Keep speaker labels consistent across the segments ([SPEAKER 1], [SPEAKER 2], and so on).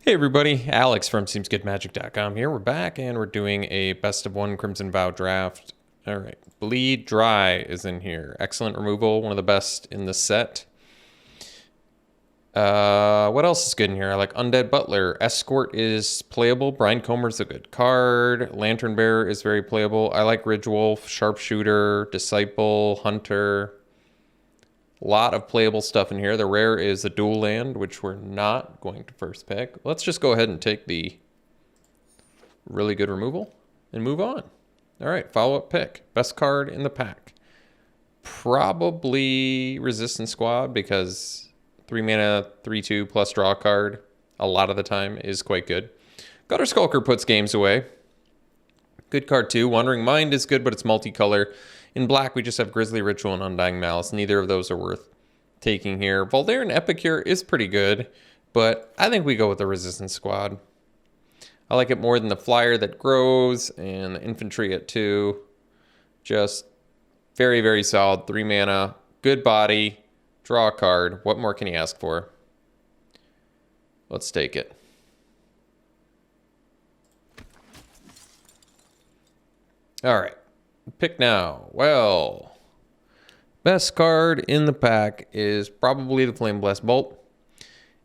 [SPEAKER 1] Hey everybody, Alex from SeemsGoodMagic.com here. We're back and we're doing a best of one Crimson Vow draft. All right, Bleed Dry is in here. Excellent removal, one of the best in the set. What else is good in here? I like Undead Butler. Escort is playable. Brian Comer's a good card. Lantern Bearer is very playable. I like Ridgewolf, Sharpshooter, Disciple, Hunter. A lot of playable stuff in here. The rare is a dual land, which we're not going to first pick. Let's just go ahead and take the really good removal and move on. All right, follow-up pick. Best card in the pack. Probably Resistance Squad because 3 mana, 3/2 plus draw card a lot of the time is quite good. Gutter Skulker puts games away. Good card too. Wandering Mind is good, but it's multicolor. In black, we just have Grisly Ritual and Undying Malice. Neither of those are worth taking here. Voldaren Epicure is pretty good, but I think we go with the Resistance Squad. I like it more than the Flyer that grows and the Infantry at 2. Just very, very solid. 3 mana, good body, draw a card. What more can you ask for? Let's take it. All right. Pick now. Well, best card in the pack is probably the Flame Blast Bolt.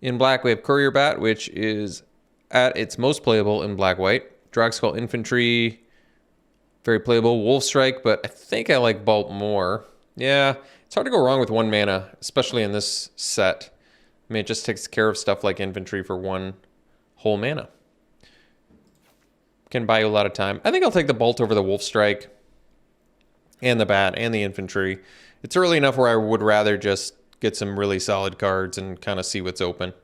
[SPEAKER 1] In black, we have Courier Bat, which is at its most playable in black-white. Dragskull Infantry, very playable. Wolf Strike, but I think I like Bolt more. Yeah, it's hard to go wrong with 1 mana, especially in this set. I mean, it just takes care of stuff like Infantry for 1 whole mana. Can buy you a lot of time. I think I'll take the Bolt over the Wolf Strike and the Bat and the Infantry. It's early enough where I would rather just get some really solid cards and kind of see what's open.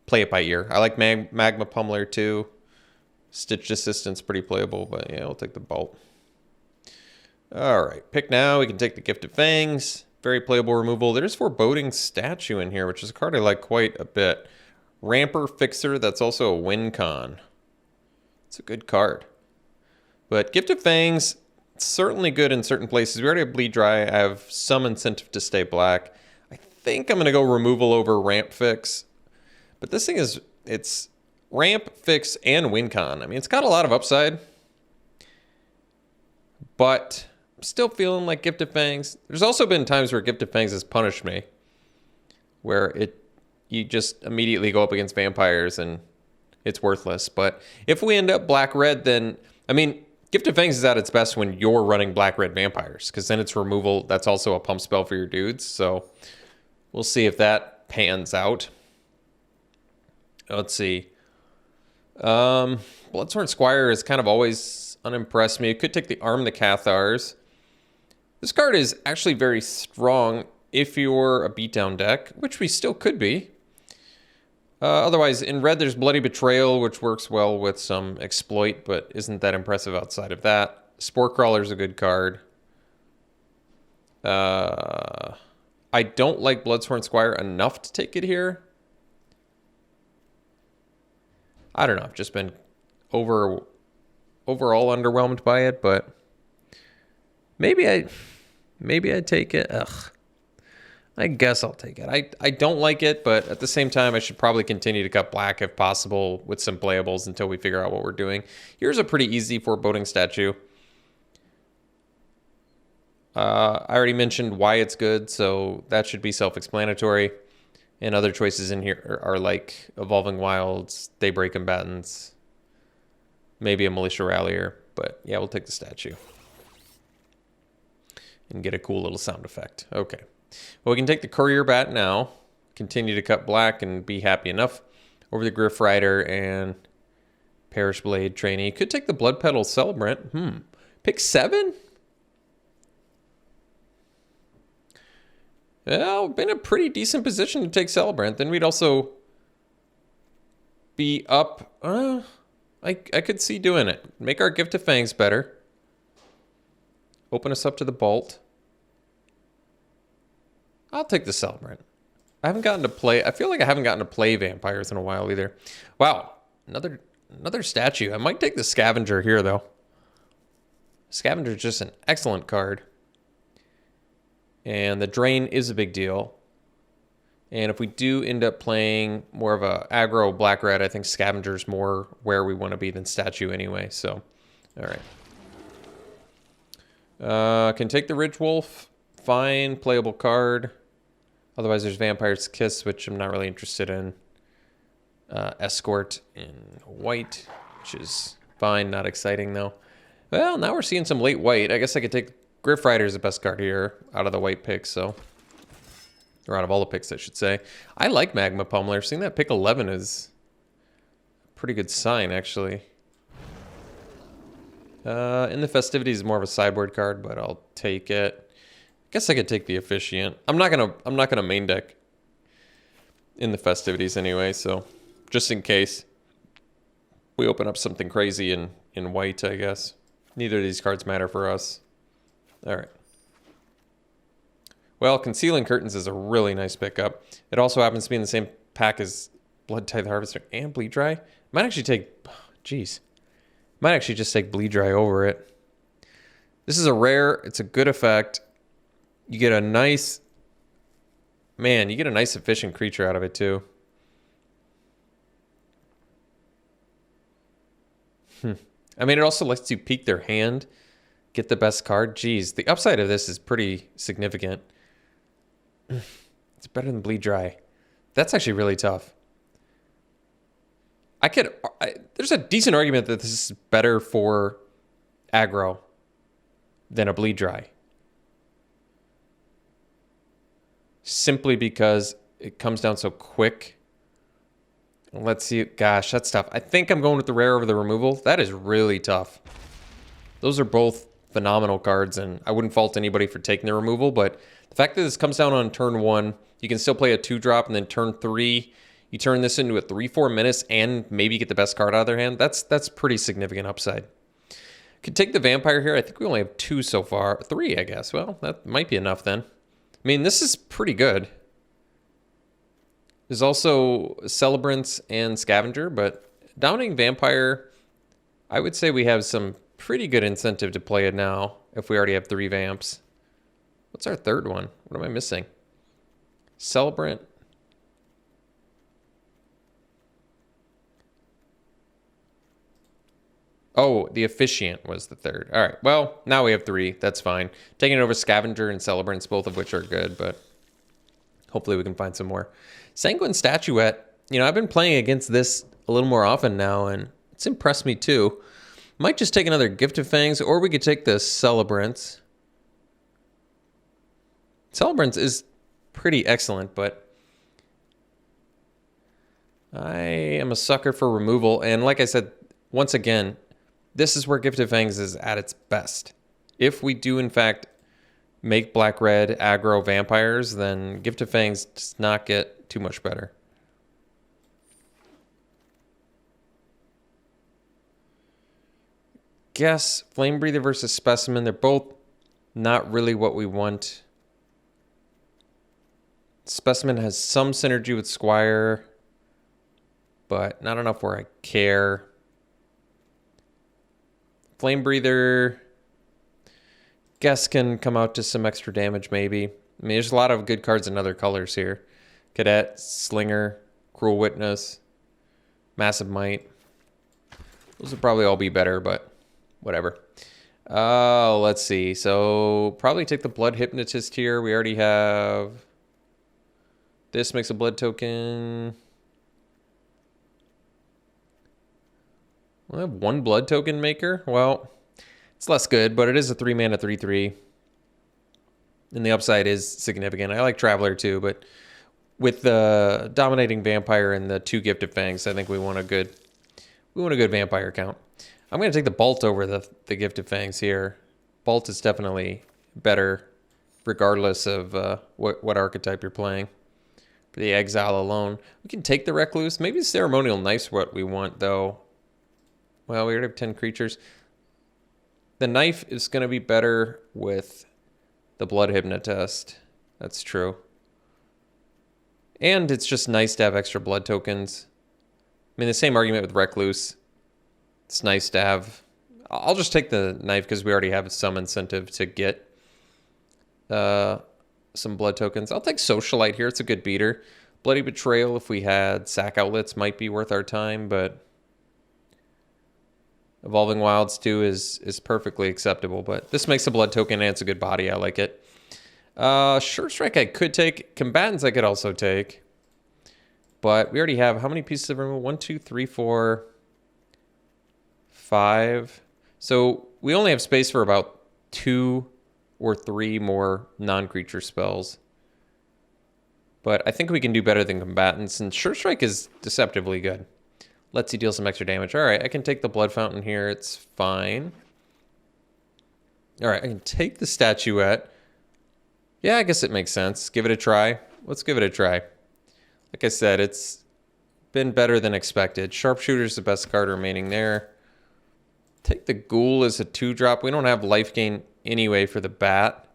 [SPEAKER 1] Play it by ear. I like Magma Pummeler too. Stitched Assistant's pretty playable, but yeah, I'll take the Bolt. All right, pick now. We can take the Gifted Fangs. Very playable removal. There's Foreboding Statue in here, which is a card I like quite a bit. Ramper Fixer, that's also a win con. It's a good card. But Gifted Fangs, certainly good in certain places. We already have Bleed Dry. I have some incentive to stay black. I think I'm going to go removal over Ramp Fix. But this thing is, it's Ramp, Fix, and Win Con. I mean, it's got a lot of upside. But I'm still feeling like Gifted Fangs. There's also been times where Gifted Fangs has punished me. Where you just immediately go up against vampires and it's worthless. But if we end up black-red, then, I mean, Gifted Fangs is at its best when you're running black-red vampires, because then it's removal. That's also a pump spell for your dudes. So we'll see if that pans out. Let's see. Bloodsworn Squire has kind of always unimpressed me. It could take the Arm the Cathars. This card is actually very strong if you're a beatdown deck, which we still could be. Otherwise, in red, there's Bloody Betrayal, which works well with some exploit, but isn't that impressive outside of that. Spore Crawler's a good card. I don't like Bloodsworn Squire enough to take it here. I don't know. I've just been overall underwhelmed by it, but maybe I take it. Ugh. I guess I'll take it. I don't like it, but at the same time, I should probably continue to cut black if possible with some playables until we figure out what we're doing. Here's a pretty easy Foreboding Statue. I already mentioned why it's good, so that should be self-explanatory. And other choices in here are like Evolving Wilds, Daybreak Combatants, maybe a Militia Rallier. But yeah, we'll take the statue. And get a cool little sound effect. Okay. Well, we can take the Courier Bat now, continue to cut black and be happy enough over the Griff Rider and Perish Blade Trainee. Could take the Blood Petal Celebrant. Pick 7? Well, we've been in a pretty decent position to take Celebrant. Then we'd also be up. I could see doing it. Make our Gift of Fangs better. Open us up to the Bolt. I'll take the Celebrant. I haven't gotten to play. I feel like I haven't gotten to play vampires in a while either. Wow, another statue. I might take the Scavenger here though. Scavenger is just an excellent card, and the Drain is a big deal. And if we do end up playing more of a aggro black-red, I think Scavenger's more where we want to be than Statue anyway. So, all right. Can take the Ridge Wolf. Fine, playable card. Otherwise, there's Vampire's Kiss, which I'm not really interested in. Escort in white, which is fine, not exciting though. Well, now we're seeing some late white. I guess I could take Griff Rider as the best card here out of the white picks, so. Or out of all the picks, I should say. I like Magma Pummeler. Seeing that pick 11 is a pretty good sign, actually. In the Festivities is more of a sideboard card, but I'll take it. I guess I could take the Officiant. I'm not gonna main deck in the Festivities anyway, so just in case we open up something crazy in white, I guess. Neither of these cards matter for us. All right. Well, Concealing Curtains is a really nice pickup. It also happens to be in the same pack as Blood Tithe Harvester and Bleed Dry. Might actually take, might actually just take Bleed Dry over it. This is a rare. It's a good effect. You get a nice, man, you get a nice efficient creature out of it too. I mean, it also lets you peek their hand, get the best card. Jeez, the upside of this is pretty significant. It's better than Bleed Dry. That's actually really tough. There's a decent argument that this is better for aggro than a Bleed Dry. Simply because it comes down so quick. Let's see. Gosh, that's tough. I think I'm going with the rare over the removal. That is really tough. Those are both phenomenal cards, and I wouldn't fault anybody for taking the removal, but the fact that this comes down on turn 1, you can still play a 2-drop, and then turn 3, you turn this into a 3-4 menace and maybe get the best card out of their hand. That's pretty significant upside. Could take the Vampire here. I think we only have 2 so far. 3, I guess. Well, that might be enough then. I mean, this is pretty good. There's also Celebrants and Scavenger, but Dominating Vampire, I would say we have some pretty good incentive to play it now if we already have 3 Vamps. What's our third one? What am I missing? Celebrant. Oh, the Officiant was the third. All right, well, now we have 3. That's fine. Taking it over Scavenger and Celebrants, both of which are good, but hopefully we can find some more. Sanguine Statuette, you know, I've been playing against this a little more often now, and it's impressed me too. Might just take another Gift of Fangs, or we could take the Celebrants. Celebrants is pretty excellent, but I am a sucker for removal, and like I said, once again, this is where Gift of Fangs is at its best. If we do, in fact, make black-red aggro vampires, then Gift of Fangs does not get too much better. Guess Flame Breather versus Specimen. They're both not really what we want. Specimen has some synergy with Squire, but not enough where I care. Flame Breather, guess can come out to some extra damage maybe. I mean, there's a lot of good cards in other colors here. Cadet, Slinger, Cruel Witness, Massive Might. Those would probably all be better, but whatever. Let's see. So probably take the Blood Hypnotist here. We already have... This makes a blood token. I have 1 blood token maker. Well, it's less good, but it is a 3-mana 3/3. And the upside is significant. I like Traveler too, but with the Dominating Vampire and the 2 Gift of Fangs, I think we want a good vampire count. I'm going to take the Bolt over the Gift of Fangs here. Bolt is definitely better regardless of what archetype you're playing. For the Exile alone, we can take the Recluse. Maybe the Ceremonial Knife's what we want, though. Well, we already have 10 creatures. The Knife is going to be better with the Blood Hypnotist. That's true. And it's just nice to have extra blood tokens. I mean, the same argument with Recluse. It's nice to have... I'll just take the Knife because we already have some incentive to get some blood tokens. I'll take Socialite here. It's a good beater. Bloody Betrayal, if we had sack outlets, might be worth our time, but Evolving Wilds too is perfectly acceptable. But this makes a blood token and it's a good body. I like it. Sure Strike I could take. Combatants I could also take. But we already have how many pieces of removal? 1, 2, 3, 4, 5. So we only have space for about 2 or 3 more non-creature spells. But I think we can do better than combatants, and Sure Strike is deceptively good. Lets you deal some extra damage. All right, I can take the Blood Fountain here. It's fine. All right, I can take the Statuette. Yeah, I guess it makes sense. Give it a try. Let's give it a try. Like I said, it's been better than expected. Sharpshooter's the best card remaining there. Take the Ghoul as a 2-drop. We don't have life gain anyway for the Bat.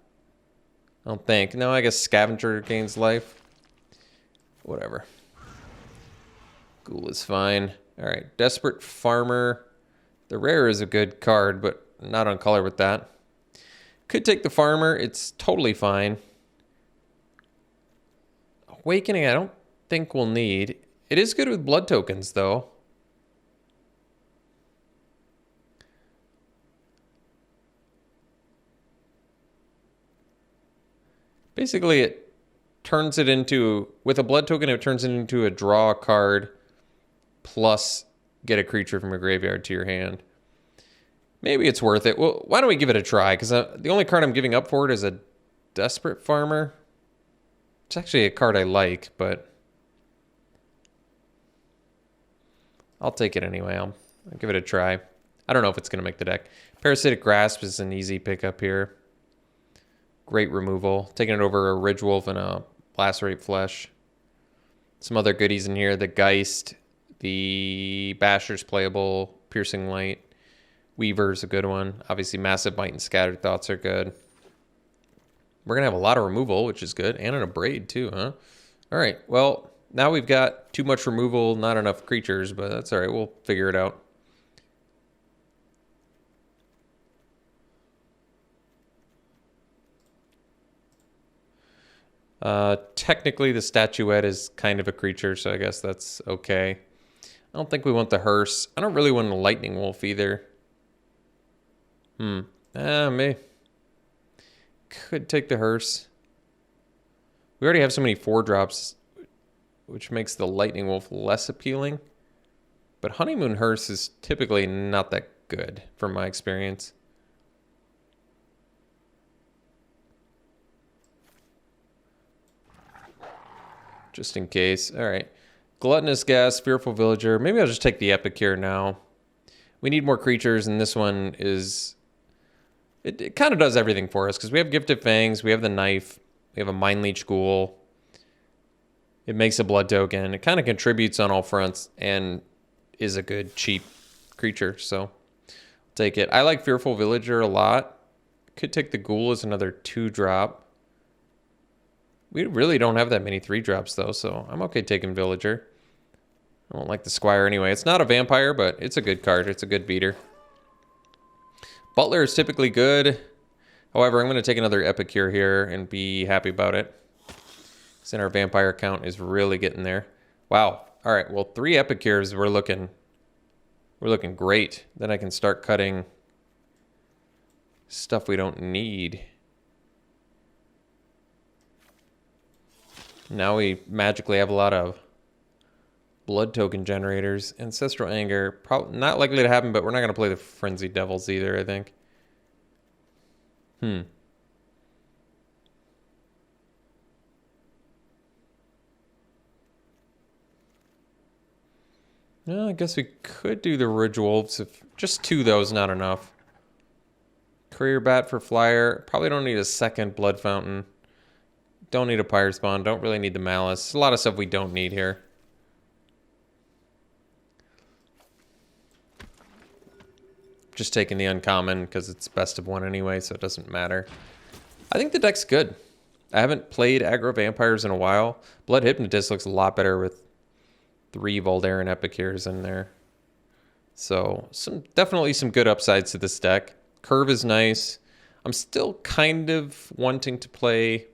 [SPEAKER 1] I don't think. No, I guess Scavenger gains life. Whatever. Ghoul is fine. All right, Desperate Farmer. The rare is a good card, but not on color with that. Could take the Farmer. It's totally fine. Awakening, I don't think we'll need. It is good with blood tokens, though. Basically, it turns it into, with a blood token, it turns it into a draw card plus get a creature from your graveyard to your hand. Maybe it's worth it. Well, why don't we give it a try? Because the only card I'm giving up for it is a Desperate Farmer. It's actually a card I like, but I'll take it anyway. I'll give it a try. I don't know if it's going to make the deck. Parasitic Grasp is an easy pickup here. Great removal. Taking it over a Ridgewolf and a Lacerate Flesh. Some other goodies in here. The Geist. The Basher's playable. Piercing Light. Weaver's a good one. Obviously, Massive Might and Scattered Thoughts are good. We're going to have a lot of removal, which is good. And an Abrade, too, huh? All right. Well, now we've got too much removal, not enough creatures, but that's all right. We'll figure it out. Technically, the Statuette is kind of a creature, so I guess that's okay. I don't think we want the Hearse. I don't really want a Lightning Wolf either. Maybe. Could take the Hearse. We already have so many 4-drops, which makes the Lightning Wolf less appealing. But Honeymoon Hearse is typically not that good, from my experience. Just in case. All right. Gluttonous Gas, Fearful Villager. Maybe I'll just take the Epic here now. We need more creatures, and this one is... It kind of does everything for us, because we have Gifted Fangs, we have the Knife, we have a Mind Leech Ghoul. It makes a blood token. It kind of contributes on all fronts, and is a good, cheap creature, so I'll take it. I like Fearful Villager a lot. Could take the Ghoul as another 2-drop. We really don't have that many 3-drops, though, so I'm okay taking Villager. I don't like the Squire anyway. It's not a vampire, but it's a good card. It's a good beater. Butler is typically good. However, I'm going to take another Epicure here and be happy about it. Because then our vampire count is really getting there. Wow. All right, well, 3 Epicures, we're looking great. Then I can start cutting stuff we don't need. Now we magically have a lot of blood token generators. Ancestral Anger, probably not likely to happen, but we're not going to play the Frenzied Devils either, I think. Yeah, I guess we could do the Ridge Wolves if just 2 though is not enough. Courier Bat for Flyer. Probably don't need a second Blood Fountain. Don't need a Pyre Spawn. Don't really need the Malice. There's a lot of stuff we don't need here. Just taking the uncommon because it's best of 1 anyway, so it doesn't matter. I think the deck's good. I haven't played aggro vampires in a while. Blood Hypnotist looks a lot better with 3 Voldaren Epicures in there. So definitely some good upsides to this deck. Curve is nice. I'm still kind of wanting to play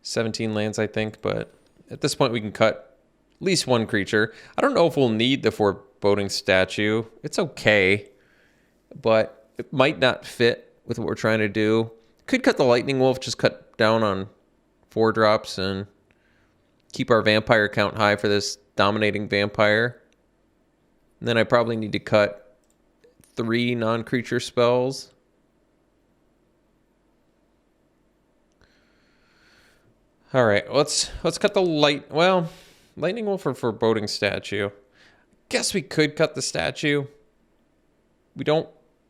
[SPEAKER 1] 17 lands, I think, but at this point we can cut at least one creature. I don't know if we'll need the foreboding statue. It's okay, but it might not fit with what we're trying to do. Could cut the lightning wolf, just cut down on 4 drops and keep our vampire count high for this dominating vampire. And then I probably need to cut 3 non-creature spells. All right, let's cut the lightning wolf for foreboding statue. Guess we could cut the statue. We don't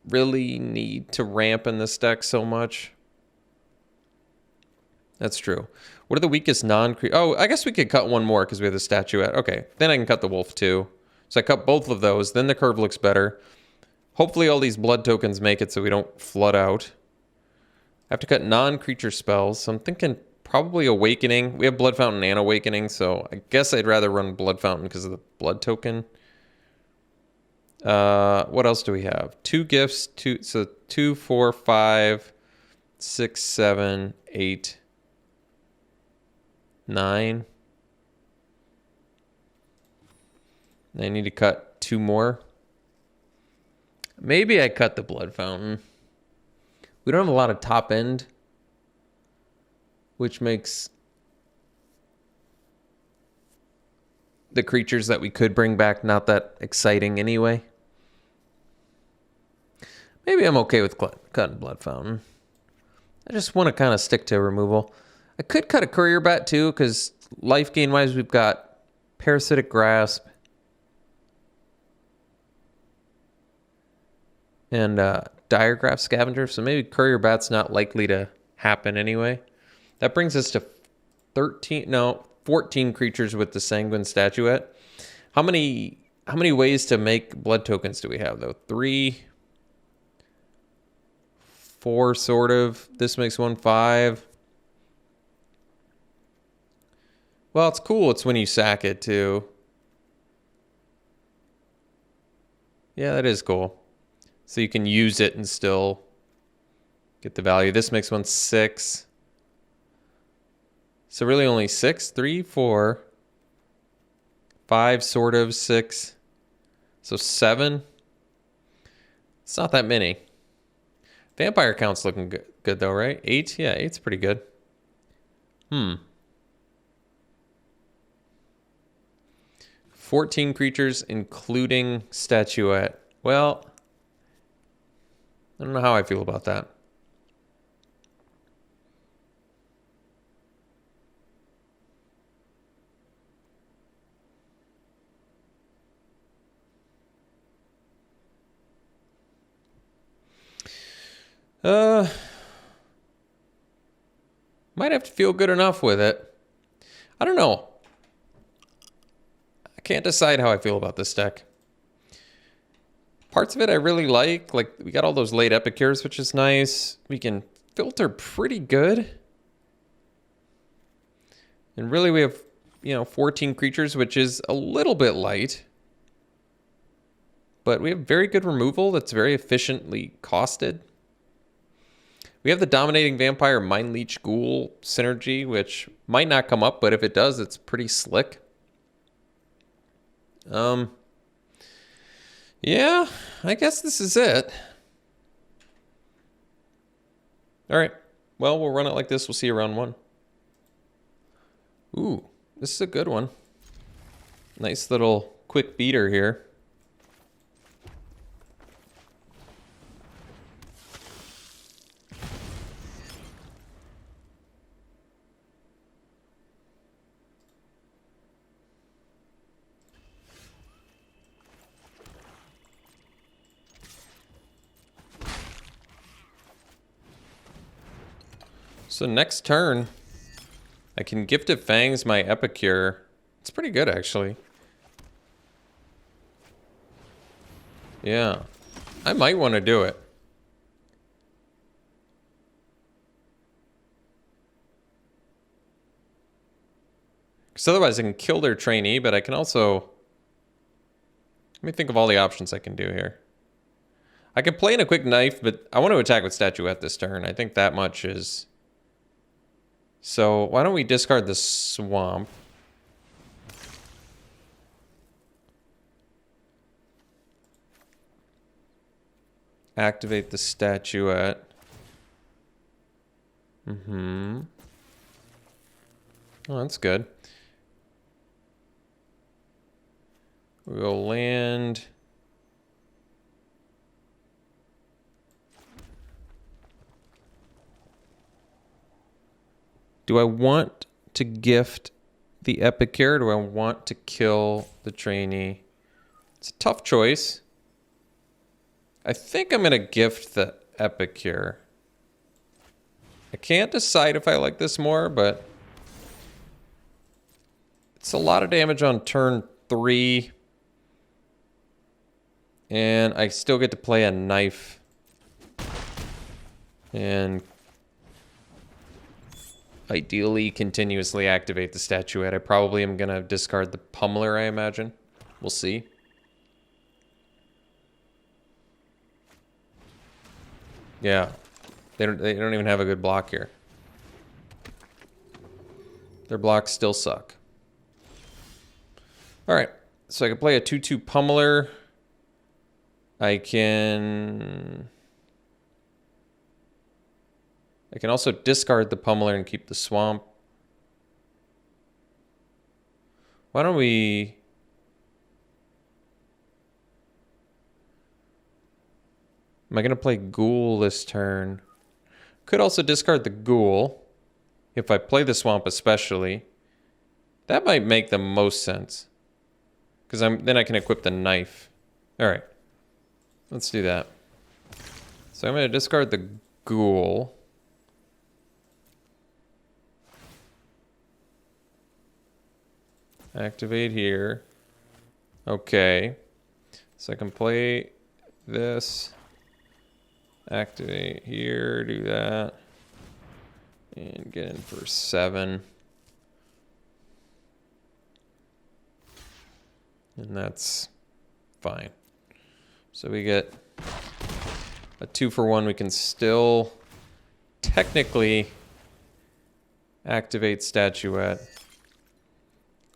[SPEAKER 1] really need to ramp in this deck so much. That's true. What are the weakest non-creature? Oh, I guess we could cut one more because we have the statuette. Okay, then I can cut the wolf too. So I cut both of those. Then the curve looks better. Hopefully all these blood tokens make it so we don't flood out. I have to cut non-creature spells. So I'm thinking probably Awakening. We have Blood Fountain and Awakening, so I guess I'd rather run Blood Fountain because of the blood token. What else do we have? 2 gifts. 2, 4, 5, 6, 7, 8, 9. I need to cut 2 more. Maybe I cut the Blood Fountain. We don't have a lot of top end, which makes the creatures that we could bring back not that exciting anyway. Maybe I'm okay with cutting Blood Fountain. I just want to kind of stick to removal. I could cut a Courier Bat too, because life gain wise we've got Parasitic Grasp and Diregraph Scavenger, so maybe Courier Bat's not likely to happen anyway. That brings us to 14 creatures with the Sanguine Statuette. How many ways to make blood tokens do we have though? 3, 4 sort of. This makes 1 5. Well, it's cool. It's when you sack it too. Yeah, that is cool. So you can use it and still get the value. This makes 1 6. So really only 6, 3, 4, 5 sort of, 6. So 7. It's not that many. Vampire count's looking good though, right? 8? Yeah, 8's pretty good. 14 creatures, including Statuette. Well, I don't know how I feel about that. Might have to feel good enough with it. I don't know. I can't decide how I feel about this deck. Parts of it I really like we got all those late Epicures, which is nice. We can filter pretty good. And really we have, 14 creatures, which is a little bit light. But we have very good removal that's very efficiently costed. We have the Dominating Vampire Mind Leech Ghoul synergy, which might not come up, but if it does, it's pretty slick. Yeah, I guess this is it. All right. Well, we'll run it like this. We'll see you round 1. Ooh, this is a good one. Nice little quick beater here. So next turn, I can Gifted Fangs my Epicure. It's pretty good, actually. Yeah. I might want to do it. Because otherwise I can kill their trainee, but I can also... Let me think of all the options I can do here. I can play in a quick knife, but I want to attack with Statuette this turn. I think that much is So why don't we discard the swamp? Activate the statuette. Mm-hmm. Oh, that's good. We'll land. Do I want to gift the Epicure, or do I want to kill the trainee? It's a tough choice. I think I'm going to gift the Epicure. I can't decide if I like this more, but it's a lot of damage on turn 3. And I still get to play a knife. And ideally continuously activate the statuette. I probably am going to discard the pummeler, I imagine. We'll see. Yeah. They don't even have a good block here. Their blocks still suck. Alright. So I can play a 2/2 pummeler. I can also discard the pummeler and keep the swamp. Why don't we... Am I going to play Ghoul this turn? Could also discard the Ghoul. If I play the swamp especially. That might make the most sense. Because then I can equip the knife. Alright. Let's do that. So I'm going to discard the Ghoul. Activate here. Okay. So I can play this. Activate here, do that. And get in for 7. And that's fine. So we get a 2-for-1. We can still technically activate statuette.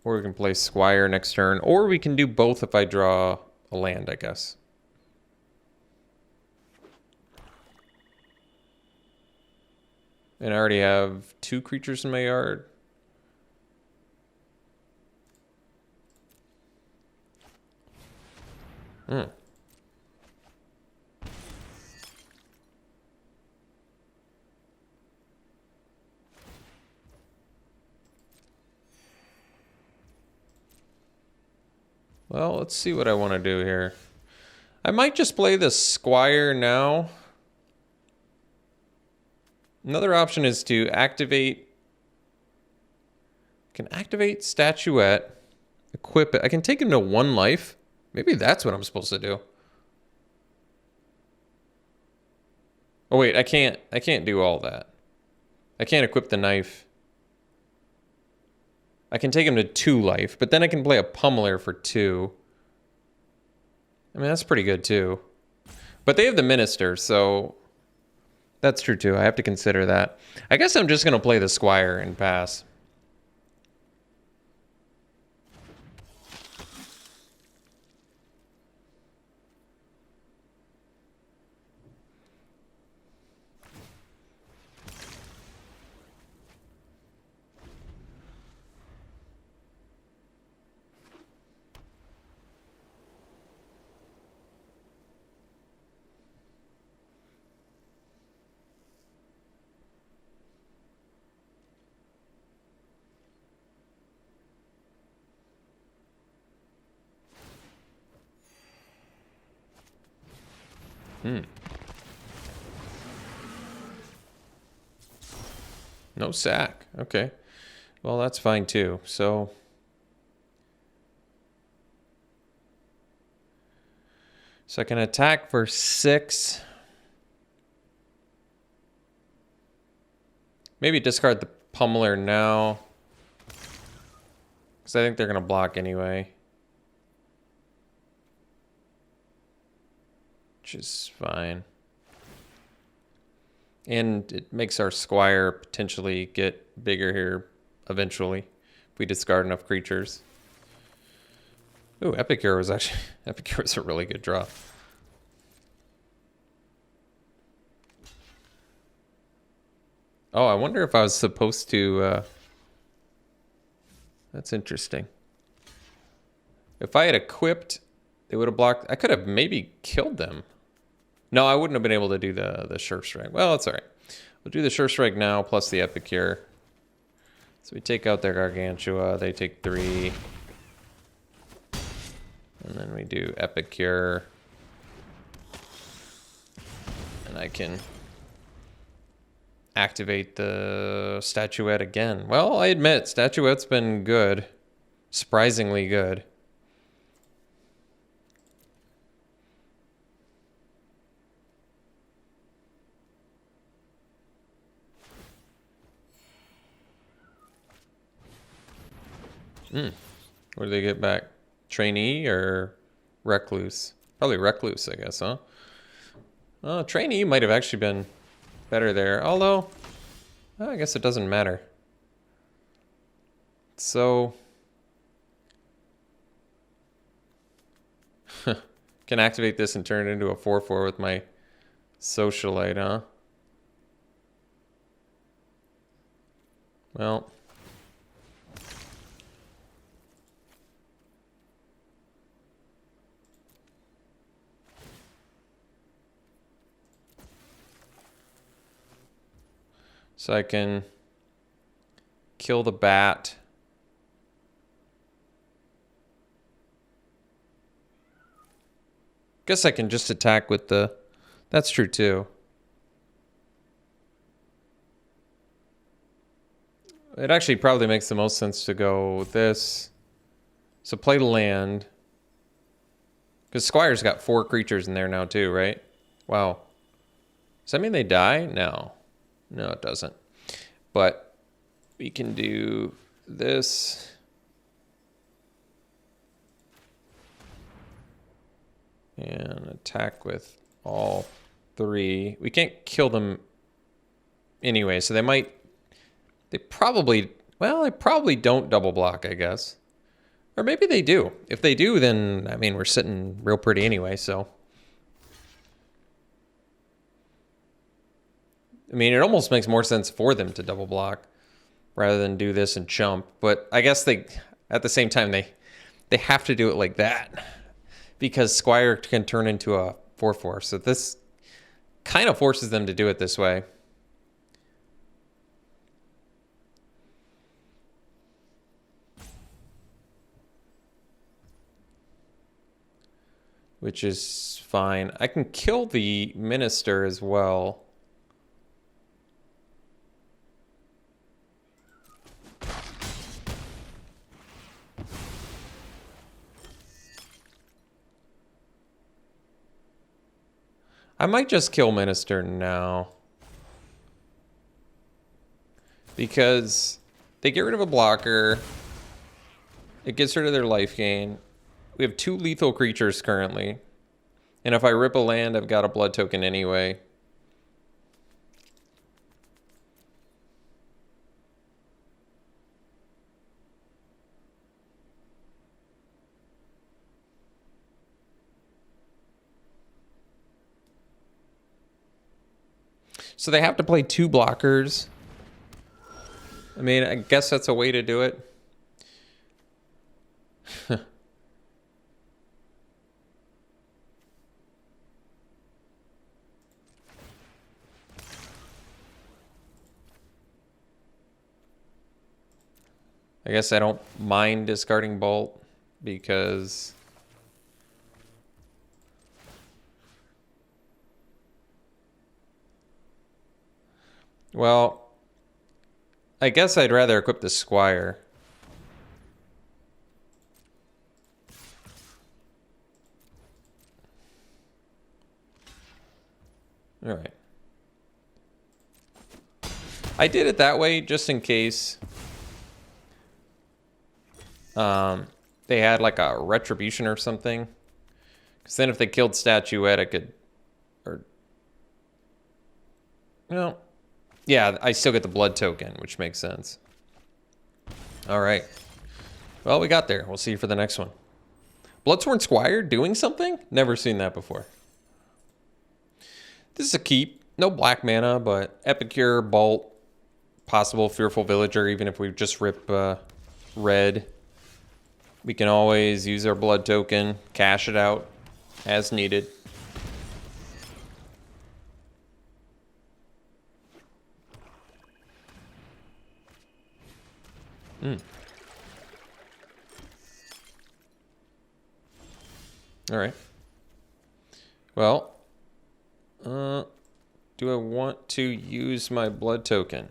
[SPEAKER 1] Or we can play Squire next turn. Or we can do both if I draw a land, I guess. And I already have 2 creatures in my yard. Well, let's see what I want to do here. I might just play the Squire now. Another option is to activate... I can activate statuette, equip it. I can take him to 1 life. Maybe that's what I'm supposed to do. Oh wait, I can't do all that. I can't equip the knife. I can take him to 2 life, but then I can play a pummeler for 2. I mean, that's pretty good too. But they have the Minister, so that's true too. I have to consider that. I guess I'm just going to play the Squire and pass. No sack. Okay. Well, that's fine too. So I can attack for 6. Maybe discard the pummeler now. Because I think they're going to block anyway. Which is fine. And it makes our Squire potentially get bigger here eventually if we discard enough creatures. Ooh, Epicure was actually... Epicure was a really good draw. Oh, I wonder if I was supposed to... That's interesting. If I had equipped, they would have blocked... I could have maybe killed them. No, I wouldn't have been able to do the Sure Strike. Well, it's all right. We'll do the Sure Strike now, plus the Epicure. So we take out their Gargantua. They take 3. And then we do Epicure. And I can activate the Statuette again. Well, I admit, Statuette's been good. Surprisingly good. What do they get back? Trainee or Recluse? Probably Recluse, I guess, huh? Trainee might have actually been better there. Although, I guess it doesn't matter. So... can activate this and turn it into a 4/4 with my Socialite, huh? Well... So I can kill the bat. Guess I can just attack with the... That's true too. It actually probably makes the most sense to go with this. So play land. Because Squire's got 4 creatures in there now too, right? Wow. Does that mean they die? No. No, it doesn't. But we can do this. And attack with all 3. We can't kill them anyway, so they might... They probably... Well, they probably don't double block, I guess. Or maybe they do. If they do, then, I mean, we're sitting real pretty anyway, so... I mean, it almost makes more sense for them to double block rather than do this and chump. But I guess they, at the same time, they have to do it like that because Squire can turn into a 4/4. So this kind of forces them to do it this way. Which is fine. I can kill the Minister as well. I might just kill Minister now. Because they get rid of a blocker. It gets rid of their life gain. We have 2 lethal creatures currently. And if I rip a land, I've got a blood token anyway. So they have to play 2 blockers. I mean, I guess that's a way to do it. I guess I don't mind discarding Bolt because... Well, I guess I'd rather equip the Squire. All right. I did it that way just in case they had like a retribution or something. Because then if they killed Statuette, I could... Well, yeah, I still get the blood token, which makes sense. All right. Well, we got there. We'll see you for the next one. Bloodsworn Squire doing something? Never seen that before. This is a keep. No black mana, but Epicure, Bolt, possible Fearful Villager, even if we just rip red. We can always use our blood token, cash it out as needed. All right. Well, do I want to use my blood token?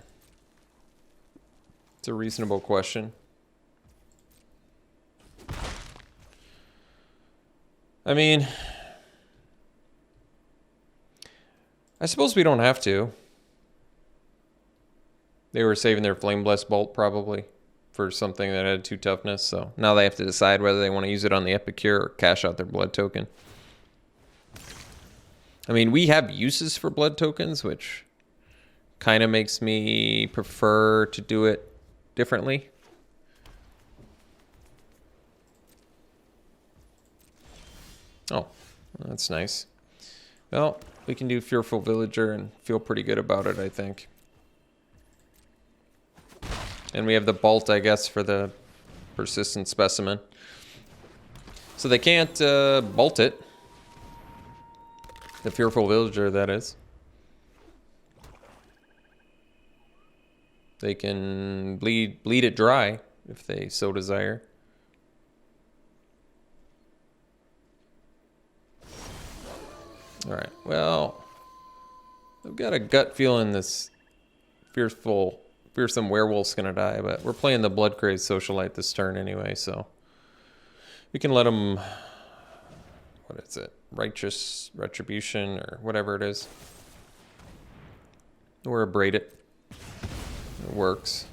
[SPEAKER 1] It's a reasonable question. I mean, I suppose we don't have to. They were saving their Flame Blessed Bolt probably for something that had 2 toughness, so now they have to decide whether they want to use it on the Epicure or cash out their blood token. I mean, we have uses for blood tokens, which kind of makes me prefer to do it differently. Oh, that's nice. Well, we can do Fearful Villager and feel pretty good about it, I think. And we have the Bolt, I guess, for the Persistent Specimen. So they can't bolt it. The Fearful Villager, that is. They can bleed it dry if they so desire. All right, well, I've got a gut feeling this fearsome werewolf's gonna die, but we're playing the Blood Crazed Socialite this turn anyway, so we can let him, what is it, Righteous Retribution or whatever it is, or abrade it. It works.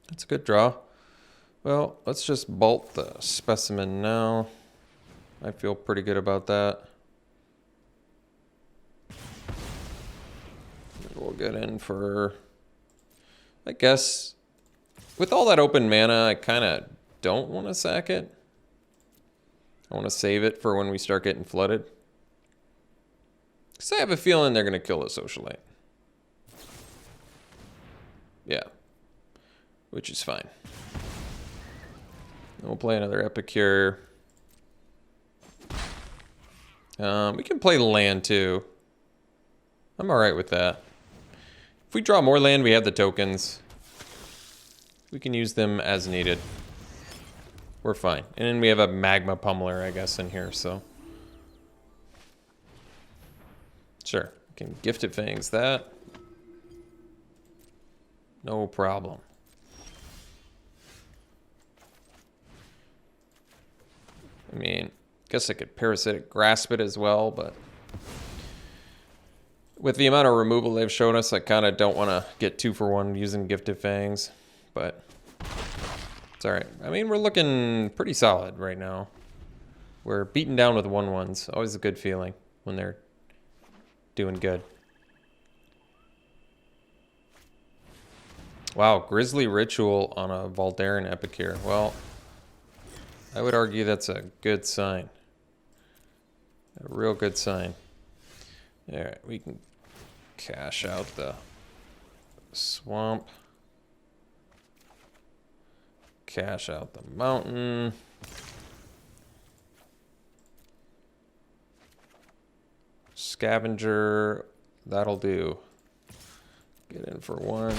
[SPEAKER 1] That's a good draw. Well, let's just bolt the specimen now. I feel pretty good about that. We'll get in for, I guess, with all that open mana, I kind of don't want to sack it. I want to save it for when we start getting flooded. Because I have a feeling they're going to kill the Socialite. Yeah. Which is fine. And we'll play another Epicure. We can play land too. I'm alright with that. If we draw more land, we have the tokens. We can use them as needed. We're fine. And then we have a Magma Pummeler, I guess, in here, so. Sure. We can Gifted Fangs that. No problem. I mean, guess I could Parasitic Grasp it as well, but with the amount of removal they've shown us, I kind of don't want to get 2 for 1 using Gifted Fangs, but it's all right. I mean, we're looking pretty solid right now. We're beaten down with 1/1s. Always a good feeling when they're doing good. Wow, Grisly Ritual on a Valdarin Epicure. Well, I would argue that's a good sign. A real good sign. Alright, we can cash out the swamp. Cash out the mountain. Scavenger, that'll do. Get in for 1.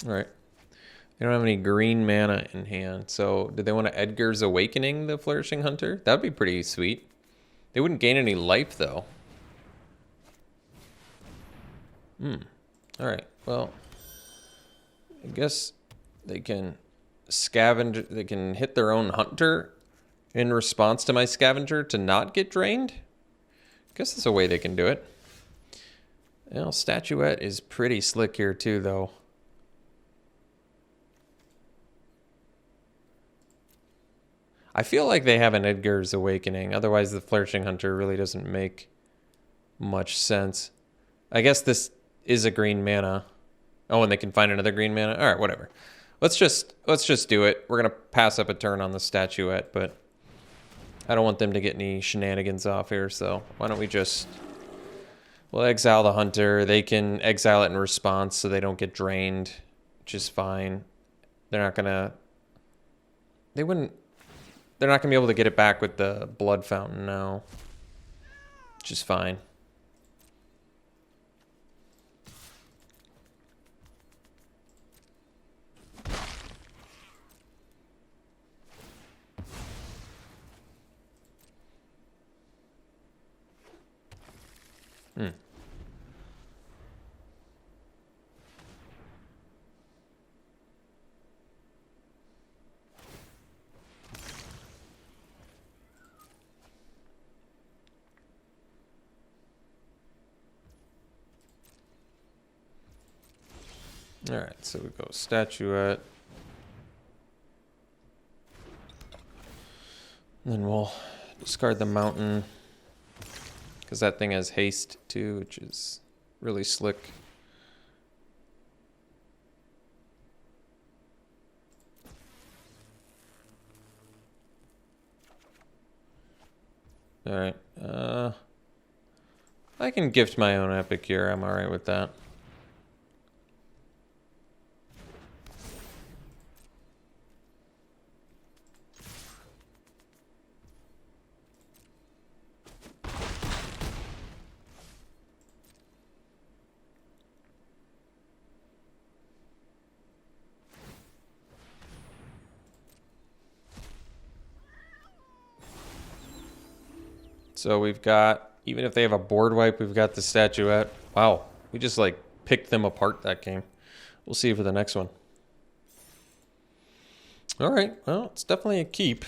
[SPEAKER 1] All right. They don't have any green mana in hand. So did they want to Edgar's Awakening the Flourishing Hunter? That would be pretty sweet. They wouldn't gain any life, though. All right, well, I guess they can scavenge, they can hit their own hunter in response to my scavenger to not get drained. I guess that's a way they can do it. Well, Statuette is pretty slick here too, though. I feel like they have an Edgar's Awakening. Otherwise, the Flourishing Hunter really doesn't make much sense. I guess this is a green mana. Oh, and they can find another green mana? All right, whatever. Let's just do it. We're going to pass up a turn on the Statuette, but I don't want them to get any shenanigans off here, so why don't we just... We'll exile the Hunter. They can exile it in response so they don't get drained, which is fine. They're not going to... They're not going to be able to get it back with the Blood Fountain now, which is fine. All right, so we go Statuette. And then we'll discard the Mountain, because that thing has haste too, which is really slick. All right. I can gift my own Epic here. I'm all right with that. So we've got, even if they have a board wipe, we've got the Statuette. Wow, we just like picked them apart that game. We'll see for the next one. All right, well, it's definitely a keep.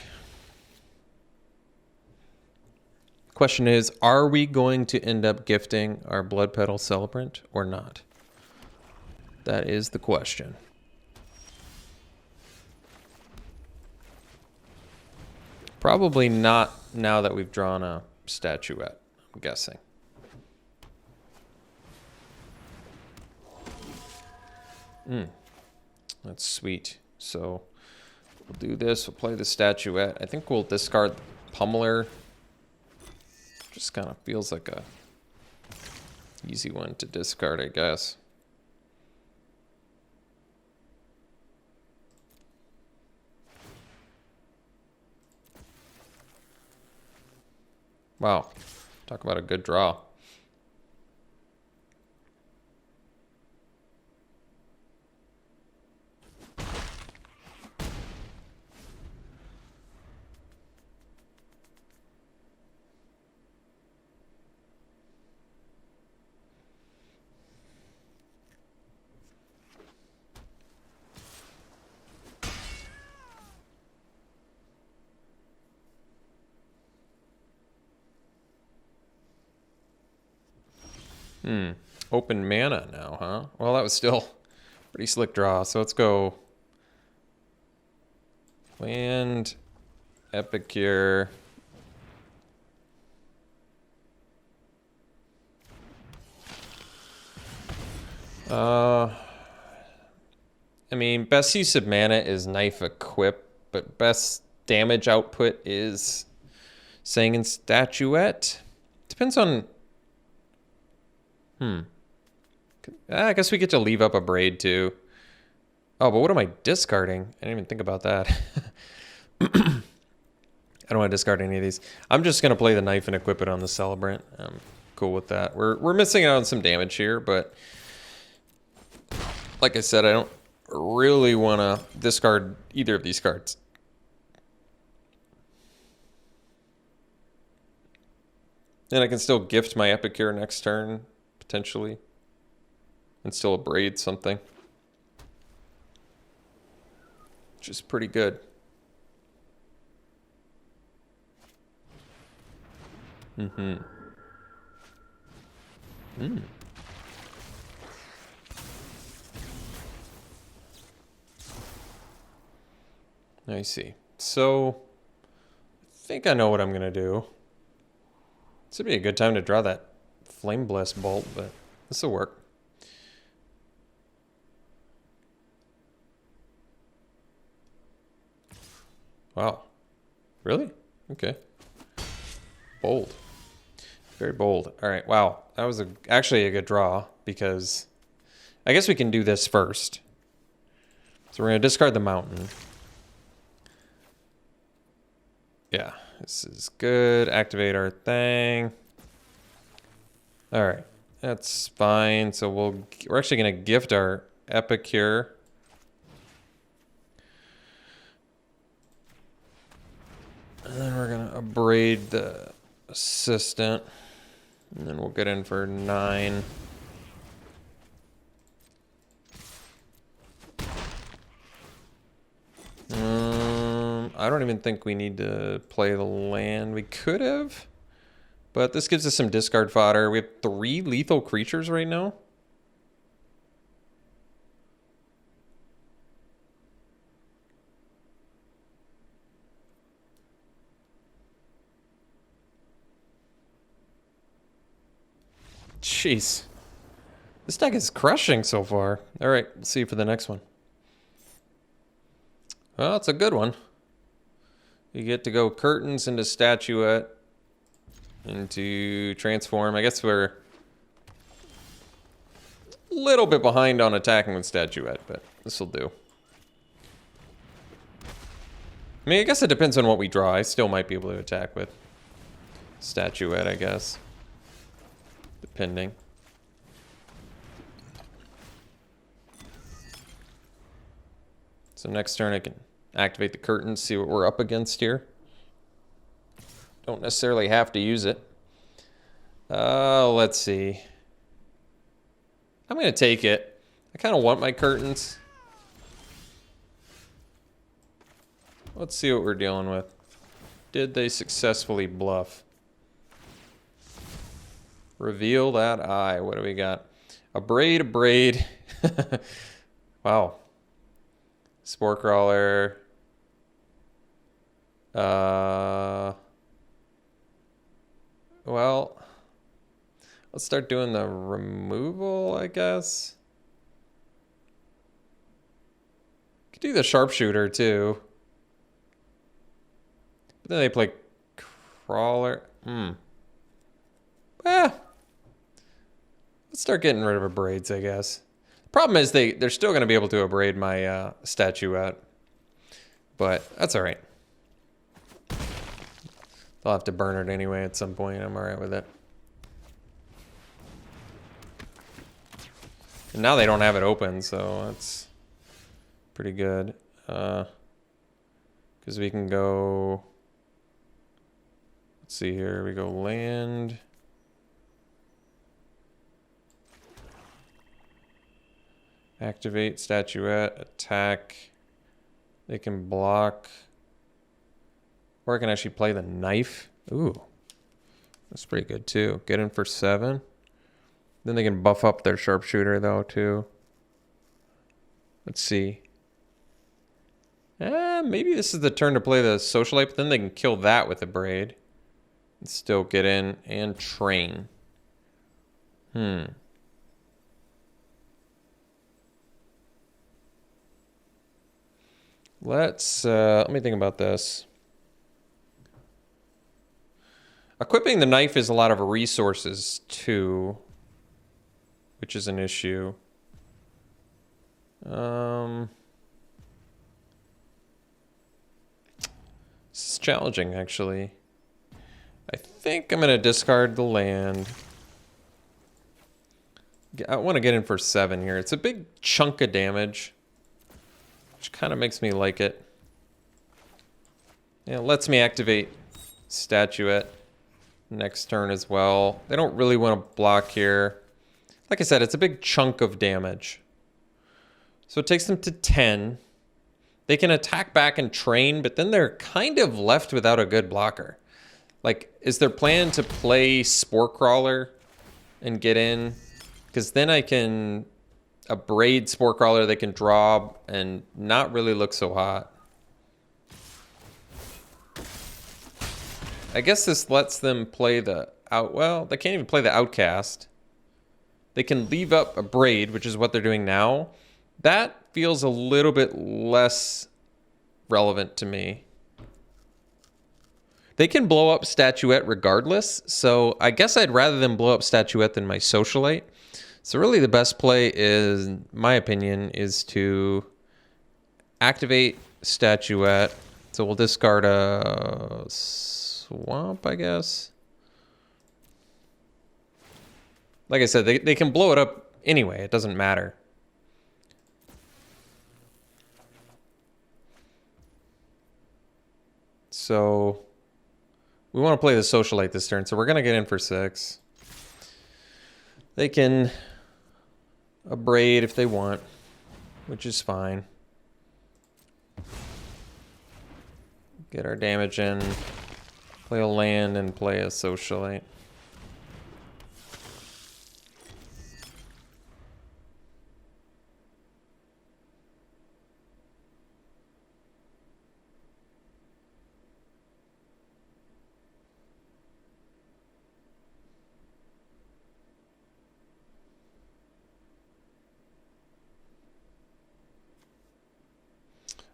[SPEAKER 1] Question is, are we going to end up gifting our Blood Petal Celebrant or not? That is the question. Probably not now that we've drawn a Statuette, I'm guessing. That's sweet. So we'll do this. We'll play the Statuette. I think we'll discard Pummeler. Just kind of feels like a easy one to discard, I guess. Wow, talk about a good draw. Open mana now, huh? Well, that was still a pretty slick draw. So let's go land, Epicure. I mean, best use of mana is Knife Equip, but best damage output is Saying in Statuette. Depends on... I guess we get to leave up a Braid too. Oh, but what am I discarding? I didn't even think about that. I don't want to discard any of these. I'm just going to play the Knife and equip it on the Celebrant. I'm cool with that. We're missing out on some damage here, but like I said, I don't really want to discard either of these cards. And I can still gift my Epicure next turn, potentially. and still abrade something. Which is pretty good. Mm-hmm. Mm. I see. So, I think I know what I'm going to do. This would be a good time to draw that Flame Blast Bolt, but this will work. Wow. Really? Okay. Bold. Very bold. All right. Wow. That was actually a good draw because I guess we can do this first. So we're going to discard the mountain. Yeah. This is good. Activate our thing. All right. That's fine. So we're actually going to gift our Epic here. And then we're going to abrade the assistant. And then we'll get in for 9. I don't even think we need to play the land. We could have, but this gives us some discard fodder. We have 3 lethal creatures right now. Jeez. This deck is crushing so far. All right, let's see for the next one. Well, it's a good one. You get to go curtains into statuette, into transform. I guess we're a little bit behind on attacking with statuette, but this will do. I mean, I guess it depends on what we draw. I still might be able to attack with statuette, I guess. Depending. So next turn I can activate the curtains, see what we're up against here. Don't necessarily have to use it. Let's see. I'm going to take it. I kind of want my curtains. Let's see what we're dealing with. Did they successfully bluff? Reveal that eye. What do we got? Abrade. Wow. Spore Crawler. Well, let's start doing the removal, I guess. Could do the Sharpshooter too. But then they play Crawler. Let's start getting rid of abrades, I guess. Problem is they're still going to be able to abrade my statuette. But that's all right. They'll have to burn it anyway at some point. I'm all right with it. And now they don't have it open, so that's pretty good. Because we can go... Let's see here. We go land... Activate statuette, attack. They can block. Or I can actually play the knife. Ooh. That's pretty good too. Get in for 7. Then they can buff up their sharpshooter though too. Let's see. Maybe this is the turn to play the socialite, but then they can kill that with a braid. And still get in and train. Let me think about this. Equipping the knife is a lot of resources too, which is an issue. This is challenging, actually. I think I'm going to discard the land. I want to get in for 7 here. It's a big chunk of damage, which kind of makes me like it. Yeah, it lets me activate statuette next turn as well. They don't really want to block here. Like I said, it's a big chunk of damage. So it takes them to 10. They can attack back and train, but then they're kind of left without a good blocker. Like, is their plan to play Spore Crawler and get in? Because then I can abrade Spore Crawler, they can draw and not really look so hot. I guess this lets them play the well, they can't even play the Outcast. They can leave up Abrade, which is what they're doing now. That feels a little bit less relevant to me. They can blow up Statuette regardless, so I guess I'd rather them blow up Statuette than my Socialite. So really the best play is, in my opinion, is to activate Statuette. So we'll discard a Swamp, I guess. Like I said, they can blow it up anyway. It doesn't matter. So we want to play the Socialite this turn, so we're going to get in for 6. They can abrade if they want, which is fine. Get our damage in, play a land, and play a Socialite.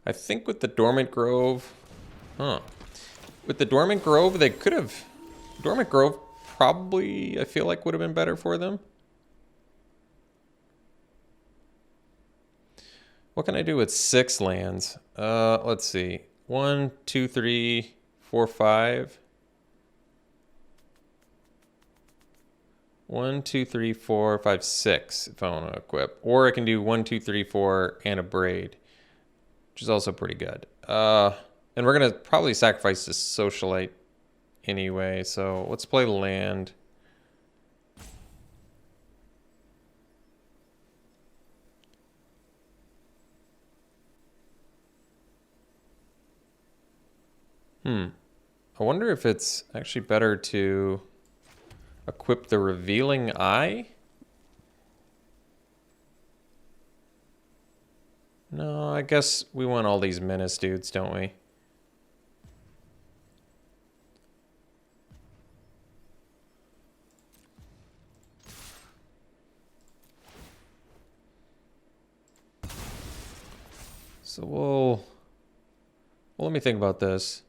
[SPEAKER 1] I think with the Dormant Grove, with the Dormant Grove, they could have, Dormant Grove probably, I feel like, would have been better for them. What can I do with 6 lands? Let's see. 1, 2, 3, 4, 5. 1, 2, 3, 4, 5, 6 if I want to equip. Or I can do 1, 2, 3, 4 and abrade, which is also pretty good. And we're going to probably sacrifice this Socialite anyway, so let's play land. I wonder if it's actually better to equip the Revealing Eye. No, I guess we want all these menace dudes, don't we? So well, let me think about this.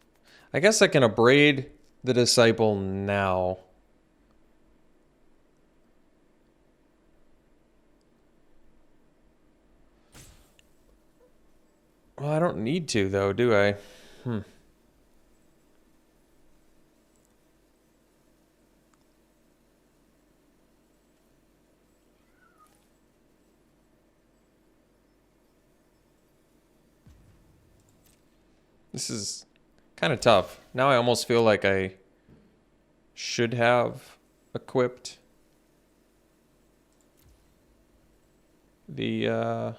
[SPEAKER 1] I guess I can abrade the Disciple now. Well, I don't need to, though, do I? This is kind of tough. Now I almost feel like I should have equipped the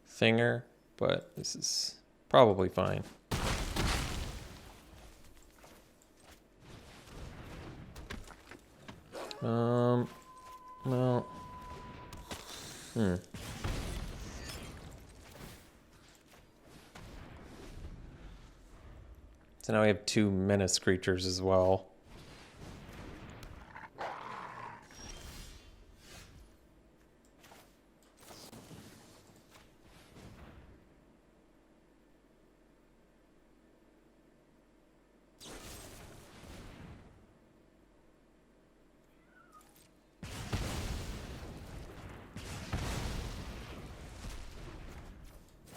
[SPEAKER 1] thinger, but this is probably fine. Well, So now we have 2 menace creatures as well.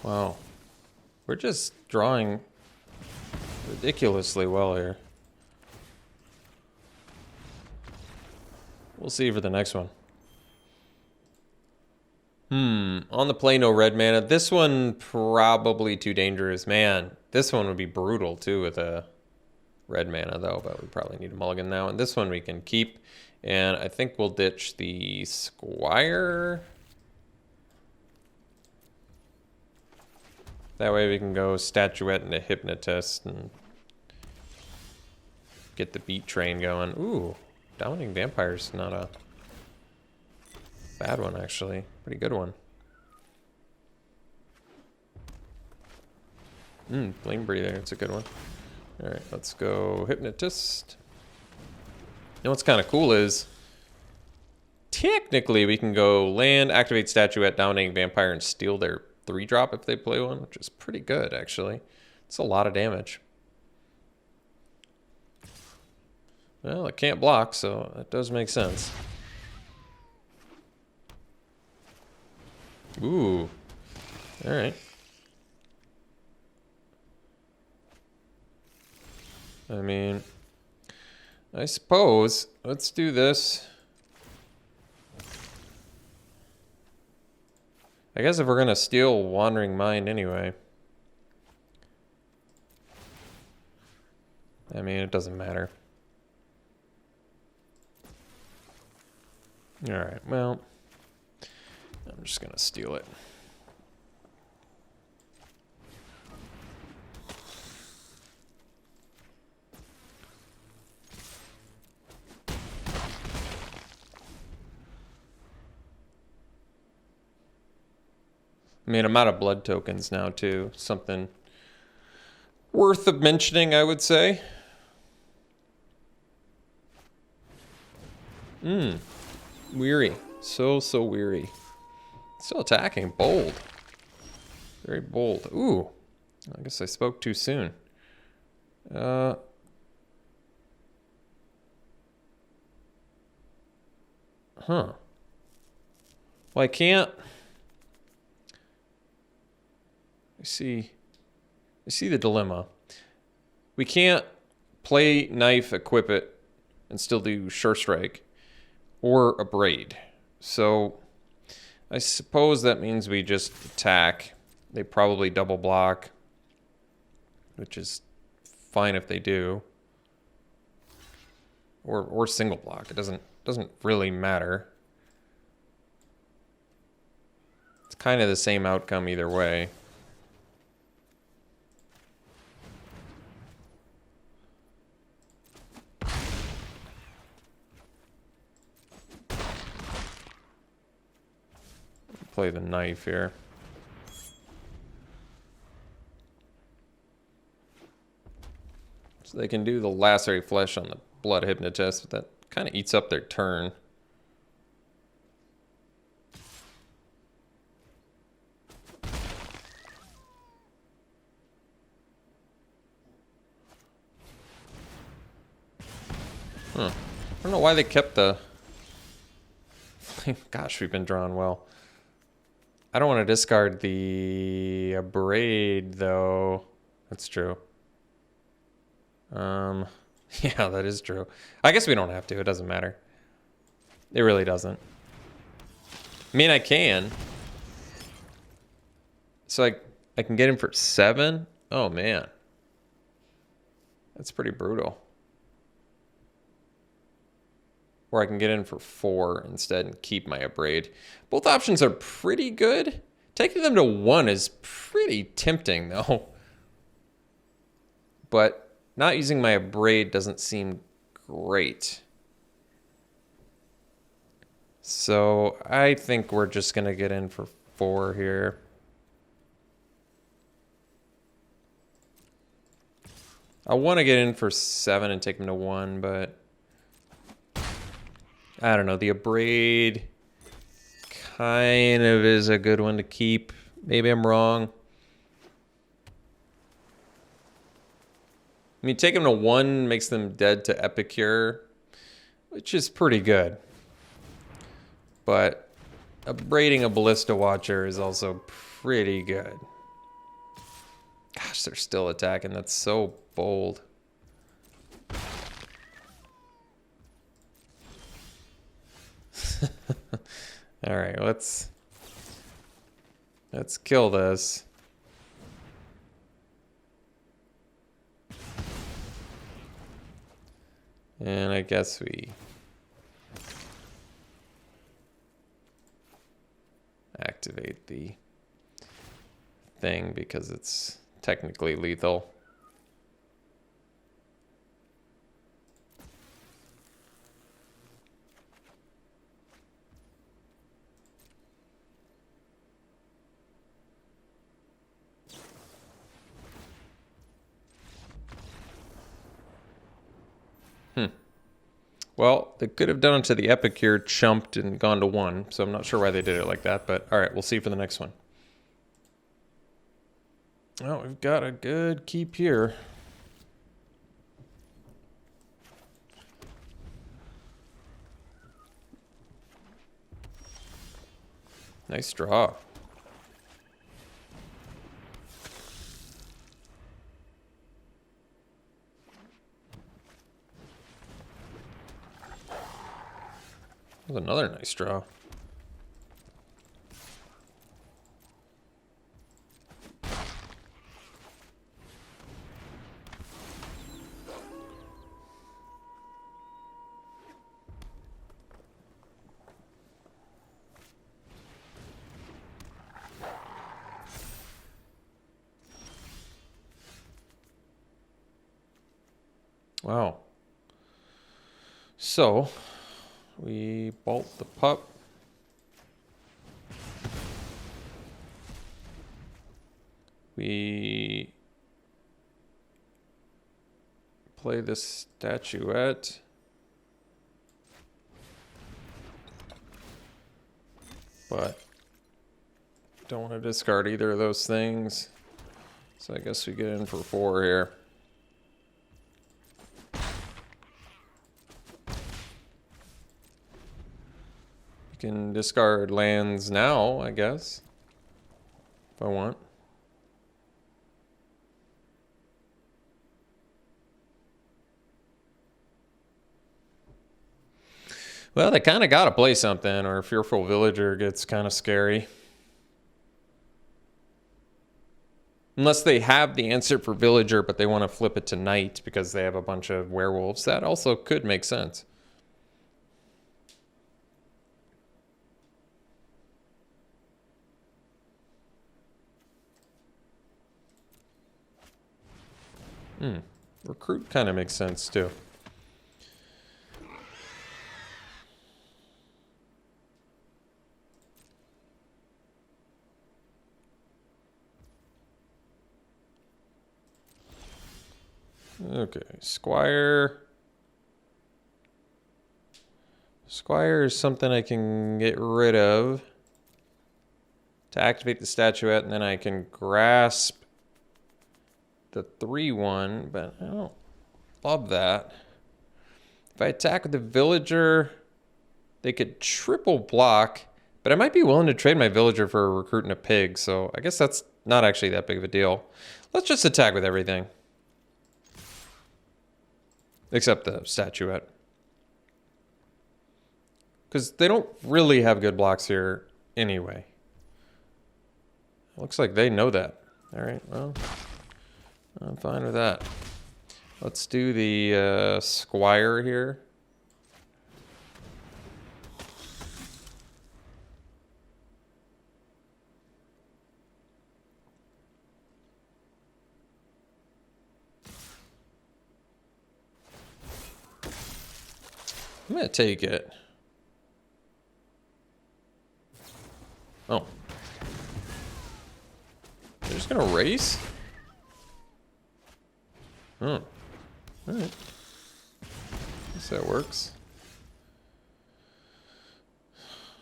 [SPEAKER 1] Wow. We're just drawing ridiculously well here. We'll see for the next one. On the play, no red mana. This one probably too dangerous. Man, this one would be brutal too with a red mana though, but we probably need a mulligan now. And this one we can keep And I think we'll ditch the Squire. That way we can go Statuette into Hypnotist and get the beat train going. Ooh, Dominating Vampire's not a bad one, actually. Pretty good one. Flame Breather, it's a good one. Alright, let's go Hypnotist. You know what's kind of cool is, technically we can go land, activate Statuette, Dominating Vampire, and steal their 3-drop if they play one, which is pretty good, actually. It's a lot of damage. Well, it can't block, so that does make sense. Ooh. Alright. I mean, I suppose, let's do this. I guess if we're gonna steal Wandering Mind anyway. I mean, it doesn't matter. Alright, well, I'm just gonna steal it. I mean, I'm out of blood tokens now, too. Something worth of mentioning, I would say. Weary. So weary. Still attacking. Bold. Very bold. Ooh. I guess I spoke too soon. Huh. Well, I can't... I see the dilemma. We can't play Knife, equip it, and still do Sure Strike or Abrade. So I suppose that means we just attack. They probably double block, which is fine if they do. Or single block. It doesn't really matter. It's kind of the same outcome either way. Play the Knife here. So they can do the Lacerate Flesh on the Blood Hypnotist, but that kind of eats up their turn. I don't know why they kept the... Gosh, we've been drawn well. I don't want to discard the Abrade, though. That's true. Yeah, that is true. I guess we don't have to. It doesn't matter. It really doesn't. I mean, I can. So I can get him for 7? Oh, man. That's pretty brutal. Or I can get in for 4 instead and keep my Abrade. Both options are pretty good. Taking them to 1 is pretty tempting, though. But not using my Abrade doesn't seem great. So I think we're just going to get in for 4 here. I want to get in for 7 and take them to 1, but... I don't know, the Abrade kind of is a good one to keep. Maybe I'm wrong. I mean, take them to 1 makes them dead to Epicure, which is pretty good. But abrading a Ballista Watcher is also pretty good. Gosh, they're still attacking. That's so bold. All right, let's kill this. And I guess we activate the thing because it's technically lethal. Well, they could have done it to the epic here, chumped and gone to 1, so I'm not sure why they did it like that, but all right, we'll see for the next one. Oh, we've got a good keep here. Nice draw. That was another nice draw. Wow. So, we bolt the pup. We play this statuette. But don't want to discard either of those things. So I guess we get in for 4 here. You can discard lands now, I guess, if I want. Well, they kind of got to play something, or Fearful Villager gets kind of scary. Unless they have the answer for Villager, but they want to flip it to Knight because they have a bunch of werewolves. That also could make sense. Recruit kind of makes sense too. Okay, Squire. Squire is something I can get rid of to activate the statuette, and then I can grasp the 3/1, but I don't love that. If I attack with the villager, they could triple block, but I might be willing to trade my villager for a recruit and a pig, so I guess that's not actually that big of a deal. Let's just attack with everything. Except the statuette. Because they don't really have good blocks here anyway. Looks like they know that. All right, well, I'm fine with that. Let's do the Squire here. I'm gonna take it. Oh. They're just gonna race? Oh. Alright. Guess that works.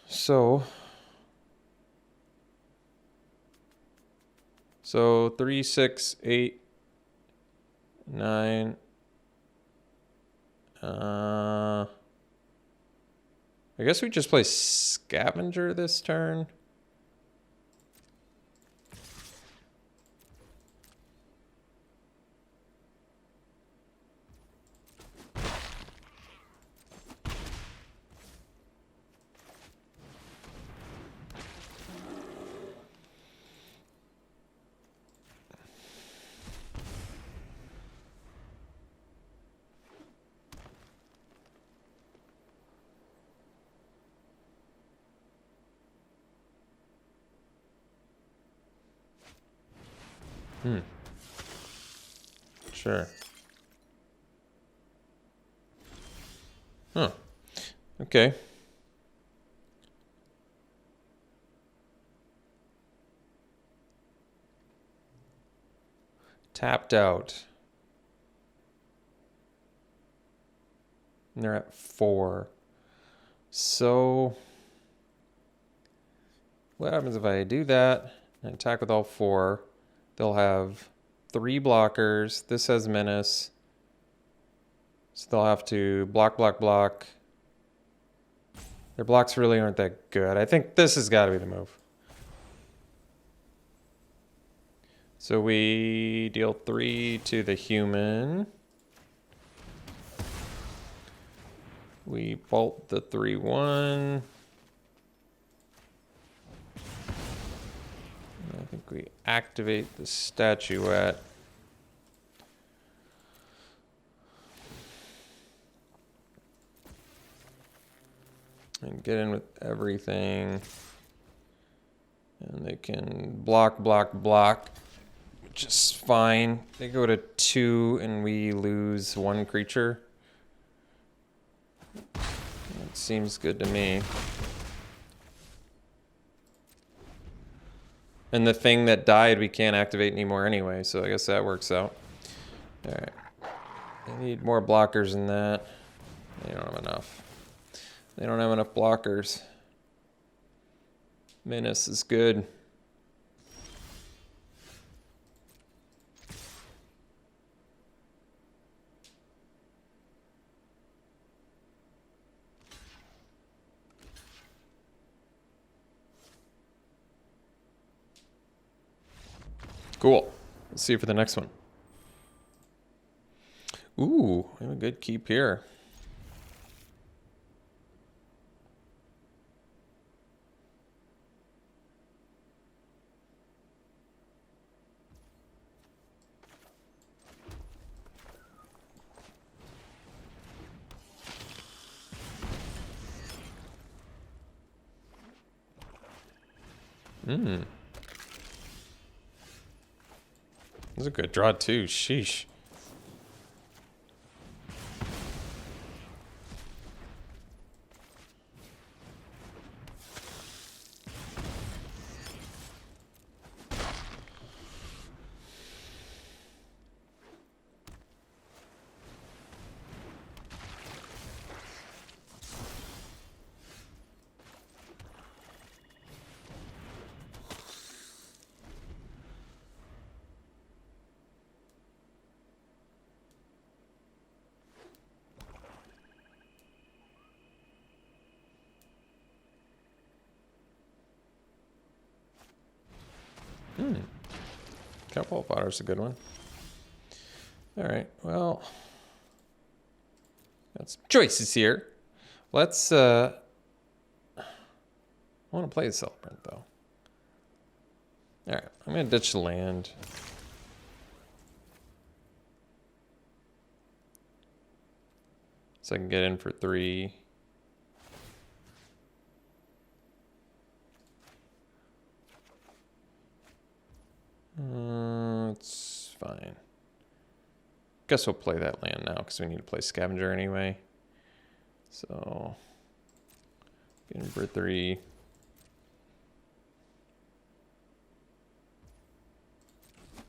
[SPEAKER 1] So 3, 6, 8, 9. I guess we just play Scavenger this turn. Sure. Huh. Okay. Tapped out. And they're at 4. So what happens if I do that and attack with all 4? They'll have 3 blockers. This has menace. So they'll have to block, block, block. Their blocks really aren't that good. I think this has got to be the move. So we deal 3 to the human. We bolt the 3/1. I think we activate the statuette. And get in with everything. And they can block, block, block, which is fine. They go to 2 and we lose 1 creature. That seems good to me. And the thing that died we can't activate anymore anyway, so I guess that works out. Alright. I need more blockers than that. They don't have enough. They don't have enough blockers. Menace is good. Cool. Let's see for the next one. Ooh, we have a good keep here. This is a good draw too. Sheesh. Couple potter's a good one. All right, well, got some choices here. Let's, I want to play the Celebrant though. All right, I'm gonna ditch the land. So I can get in for 3. It's fine. Guess we'll play that land now because we need to play Scavenger anyway. So, get in for 3.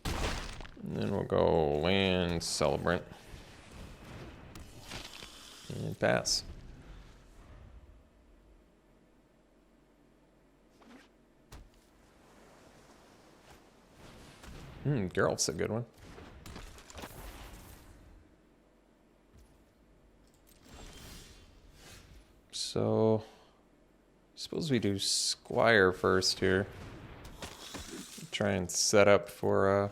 [SPEAKER 1] And then we'll go land Celebrant. And pass. Geralt's a good one. So, suppose we do Squire first here. Try and set up for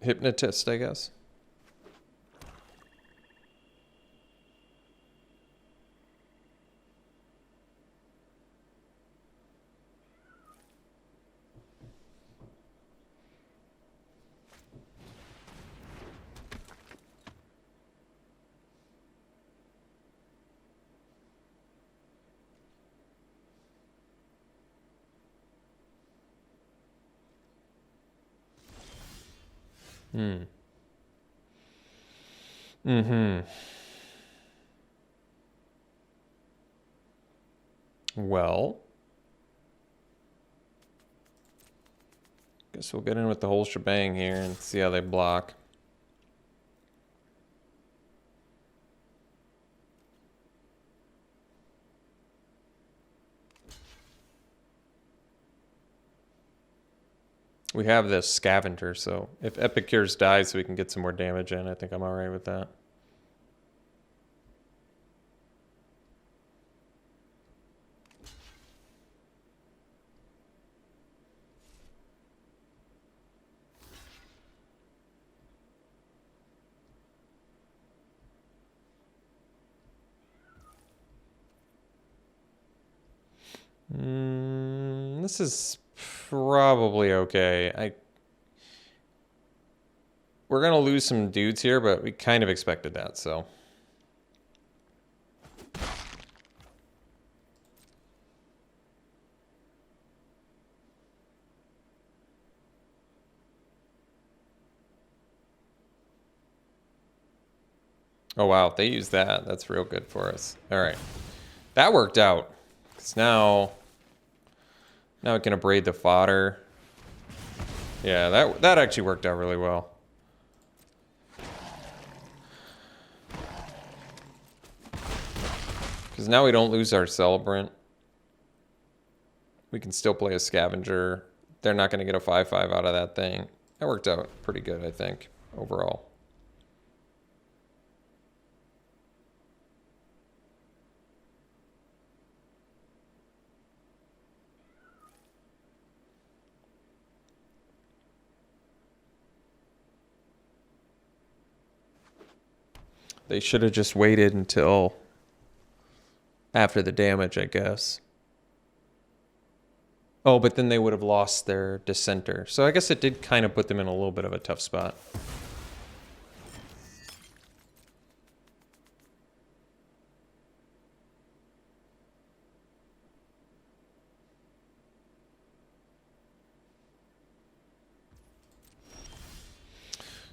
[SPEAKER 1] Hypnotist, I guess. Well, guess we'll get in with the whole shebang here and see how they block. We have this scavenger, so if Epicures dies so we can get some more damage in, I think I'm alright with that. This is probably okay. We're gonna lose some dudes here, but we kind of expected that, so. Oh wow, they used that. That's real good for us. All right, that worked out. Cause now it can abrade the fodder. Yeah, that actually worked out really well. Because now we don't lose our celebrant. We can still play a scavenger. They're not going to get a 5/5 out of that thing. That worked out pretty good, I think, overall. They should have just waited until after the damage, I guess. Oh, but then they would have lost their dissenter. So I guess it did kind of put them in a little bit of a tough spot.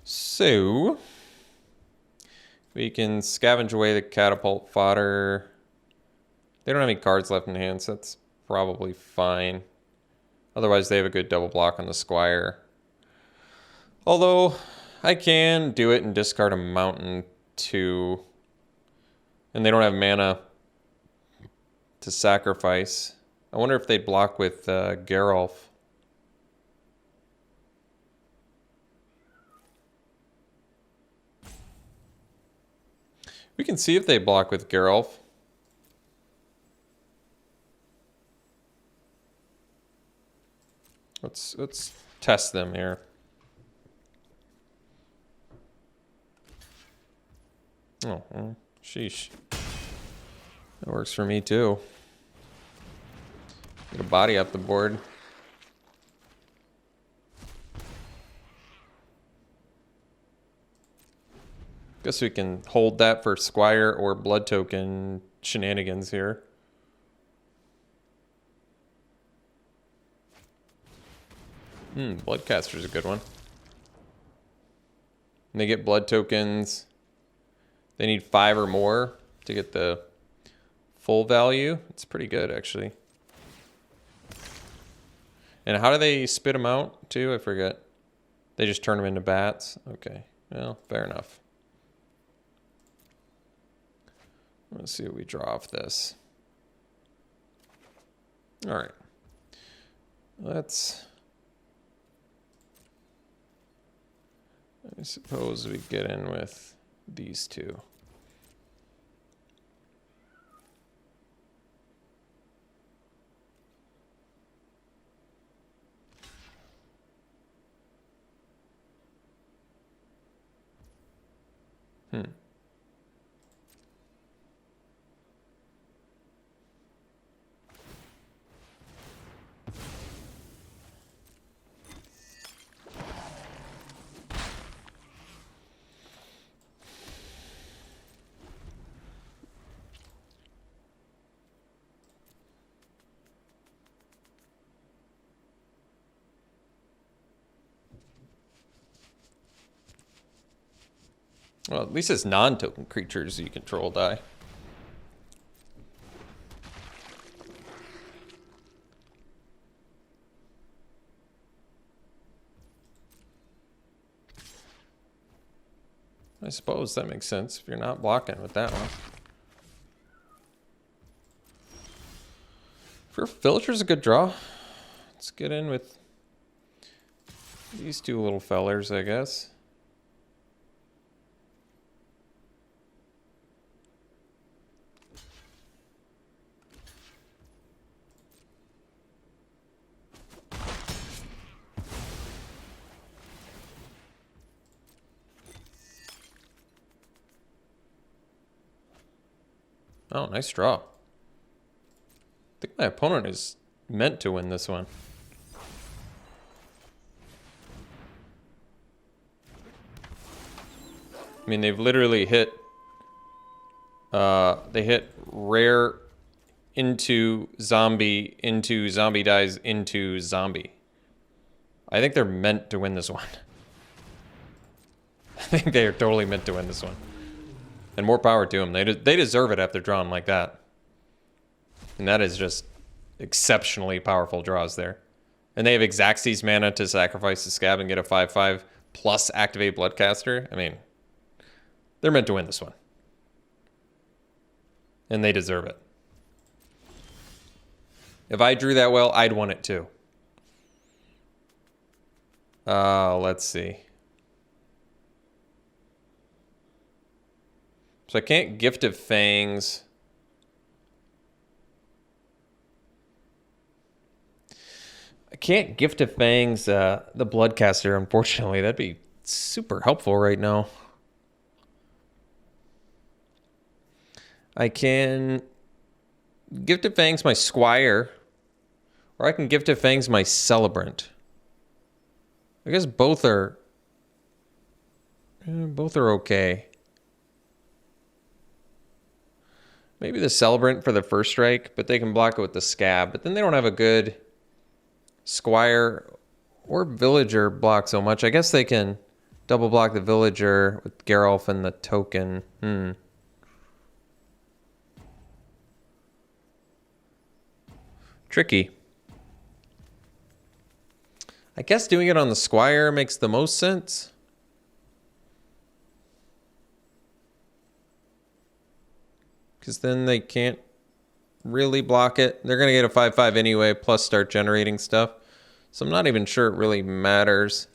[SPEAKER 1] So we can scavenge away the catapult fodder. They don't have any cards left in hand, so that's probably fine. Otherwise, they have a good double block on the Squire. Although, I can do it and discard a mountain too. And they don't have mana to sacrifice. I wonder if they'd block with Geralf. We can see if they block with Geralf. Let's test them here. Oh, well, sheesh. That works for me too. Get a body up the board. Guess we can hold that for Squire or Blood Token shenanigans here. Bloodcaster's a good one. And they get blood tokens. They need 5 or more to get the full value. It's pretty good, actually. And how do they spit them out, too? I forget. They just turn them into bats? Okay. Well, fair enough. Let's see what we draw off this. All right. I suppose we get in with these two. Well, at least it's non-token creatures you control die. I suppose that makes sense if you're not blocking with that one. For Villager's a good draw. Let's get in with these two little fellers, I guess. Oh, nice draw. I think my opponent is meant to win this one. I mean, they've literally hit... they hit rare into zombie dies into zombie. I think they're meant to win this one. I think they are totally meant to win this one. And more power to them. They deserve it after drawing like that. And that is just exceptionally powerful draws there. And they have Xaxis mana to sacrifice the Scab and get a 5/5 plus activate Bloodcaster. I mean, they're meant to win this one. And they deserve it. If I drew that well, I'd want it too. Let's see. So I can't Gift of Fangs. I can't Gift of Fangs the Bloodcaster, unfortunately. That'd be super helpful right now. I can Gift of Fangs my Squire, or I can Gift of Fangs my Celebrant. I guess both are okay. Maybe the Celebrant for the first strike, but they can block it with the Scab. But then they don't have a good Squire or Villager block so much. I guess they can double block the Villager with Geralf and the token. Tricky. I guess doing it on the Squire makes the most sense. Because then they can't really block it. They're going to get a 5/5 anyway, plus start generating stuff. So I'm not even sure it really matters.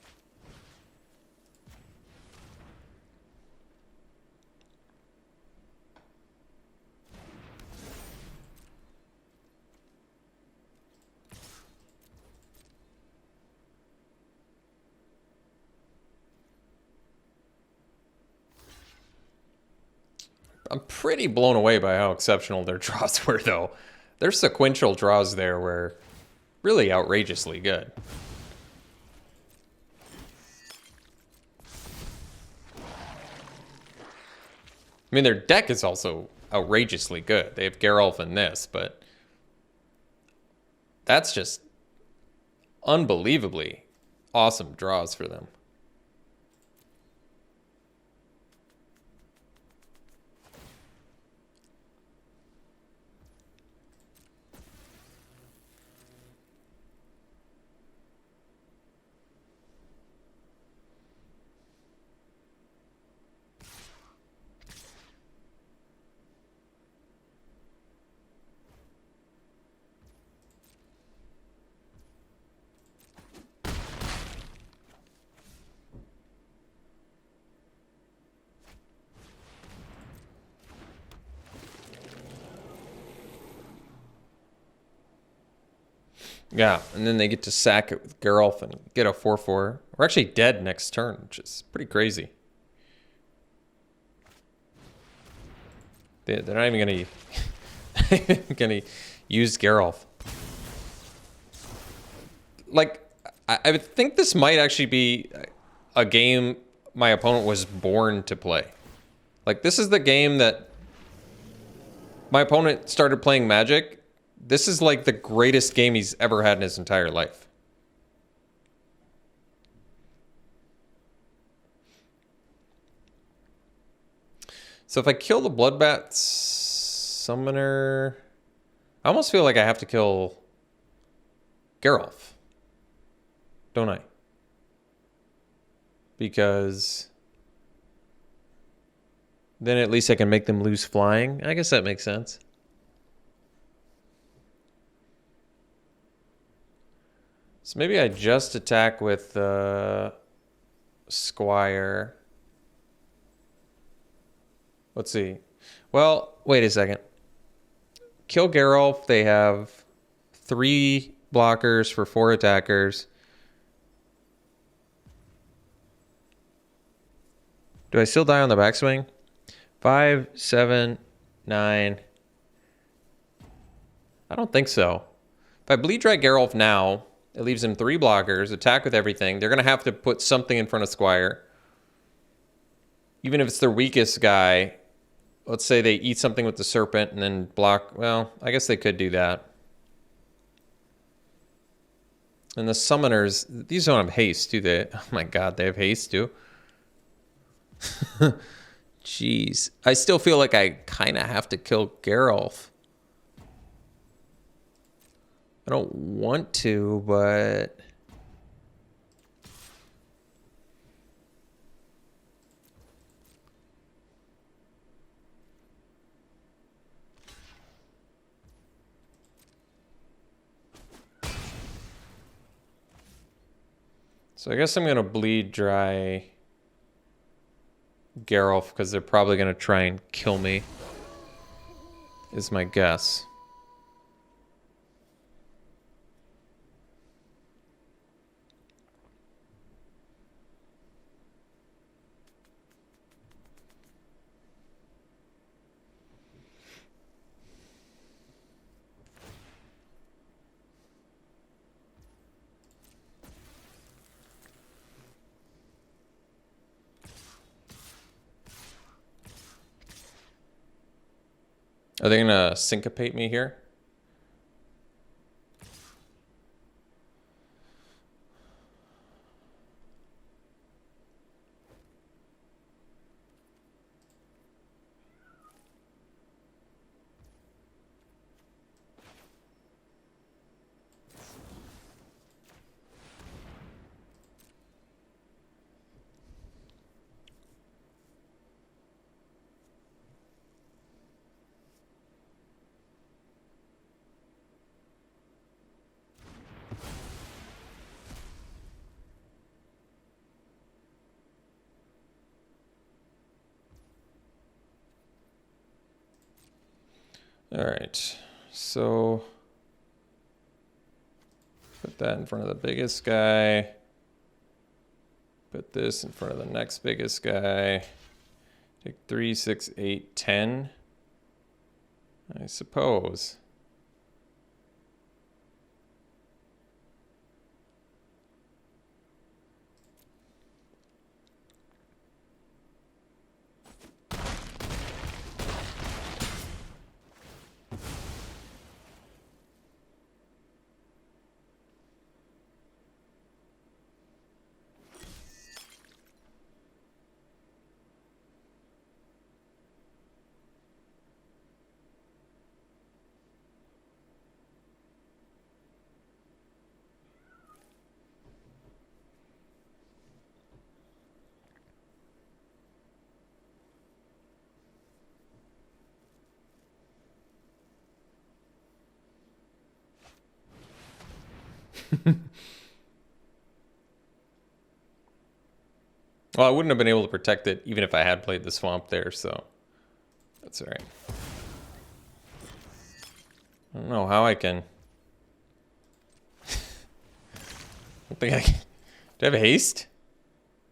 [SPEAKER 1] I'm pretty blown away by how exceptional their draws were, though. Their sequential draws there were really outrageously good. I mean, their deck is also outrageously good. They have Geralf in this, but that's just unbelievably awesome draws for them. Yeah, and then they get to sack it with Geralf and get a 4/4. We're actually dead next turn, which is pretty crazy. They're not even gonna use Geralf. Like, I would think this might actually be a game my opponent was born to play. Like, this is the game that my opponent started playing Magic. This is like the greatest game he's ever had in his entire life. So if I kill the Bloodbat Summoner, I almost feel like I have to kill Geralf, don't I? Because then at least I can make them lose flying. I guess that makes sense. So maybe I just attack with Squire. Let's see. Well, wait a second. Kill Geralf. They have 3 blockers for 4 attackers. Do I still die on the backswing? 5, 7, 9. I don't think so. If I bleed dry Geralf now, it leaves him 3 blockers, attack with everything. They're going to have to put something in front of Squire. Even if it's their weakest guy, let's say they eat something with the Serpent and then block. Well, I guess they could do that. And the Summoners, these don't have haste, do they? Oh my god, they have haste too. Jeez. I still feel like I kind of have to kill Geralf. I don't want to, but... So I guess I'm going to bleed dry Geralf because they're probably going to try and kill me, is my guess. Are they going to syncopate me here? All right, so put that in front of the biggest guy. Put this in front of the next biggest guy. Take 3, 6, 8, 10. I suppose. Well, I wouldn't have been able to protect it even if I had played the swamp there, so that's all right. I don't know how I can. I don't think I can. Do I have haste?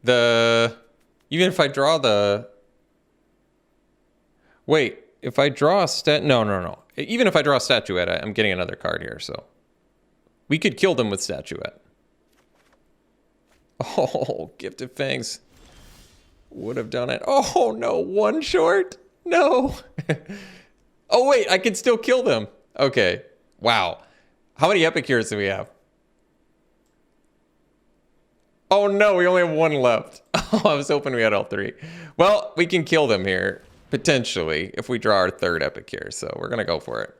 [SPEAKER 1] Even if I draw the... Wait, if I draw a no. Even if I draw a statuette, I'm getting another card here, so. We could kill them with statuette. Oh, Gifted Fangs would have done it. Oh no, 1 short? No. Oh wait, I can still kill them. Okay, wow. How many epic cures do we have? Oh no, we only have 1 left. Oh, I was hoping we had all 3. Well, we can kill them here. potentially, if we draw our third epic here. So we're going to go for it.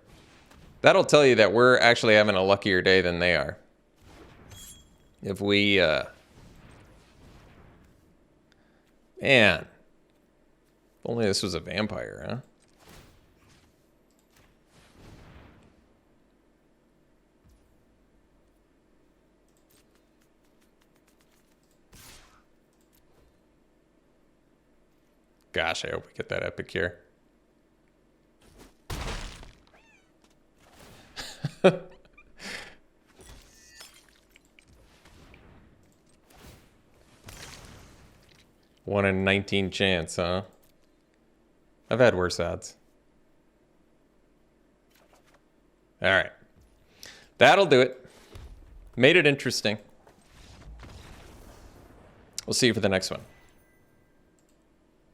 [SPEAKER 1] That'll tell you that we're actually having a luckier day than they are. If we, man, if only this was a vampire, huh? Gosh, I hope we get that epic here. One in 19 chance, huh? I've had worse odds. All right. That'll do it. Made it interesting. We'll see you for the next one.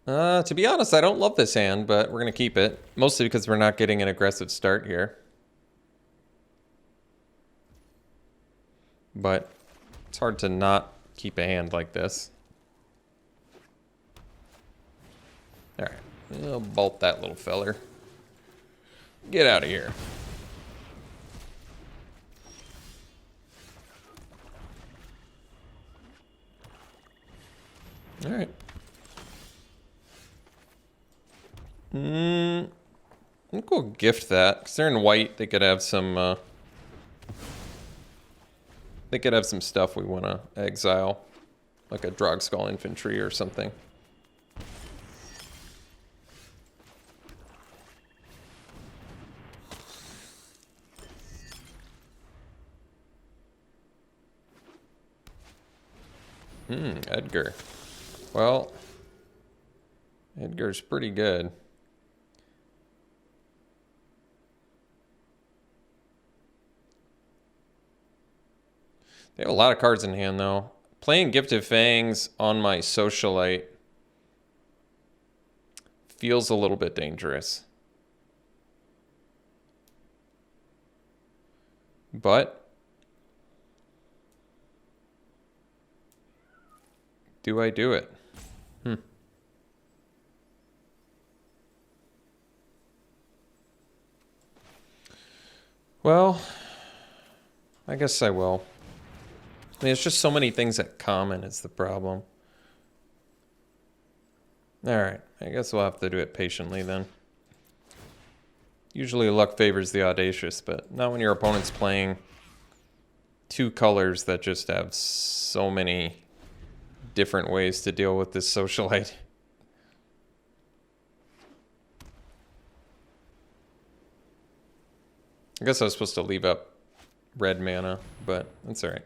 [SPEAKER 1] To be honest, I don't love this hand, but we're going to keep it. Mostly because we're not getting an aggressive start here. But it's hard to not keep a hand like this. All right. We'll bolt that little feller. Get out of here. All right. I think we'll gift that because they're in white. They could have some. They could have some stuff we want to exile, like a Drogskull infantry or something. Edgar. Well, Edgar's pretty good. They have a lot of cards in hand, though. Playing Gifted Fangs on my Socialite feels a little bit dangerous. But do I do it? Well, I guess I will. I mean, it's just so many things at common is the problem. Alright, I guess we'll have to do it patiently then. Usually luck favors the audacious, but not when your opponent's playing two colors that just have so many different ways to deal with this Socialite. I guess I was supposed to leave up red mana, but that's alright.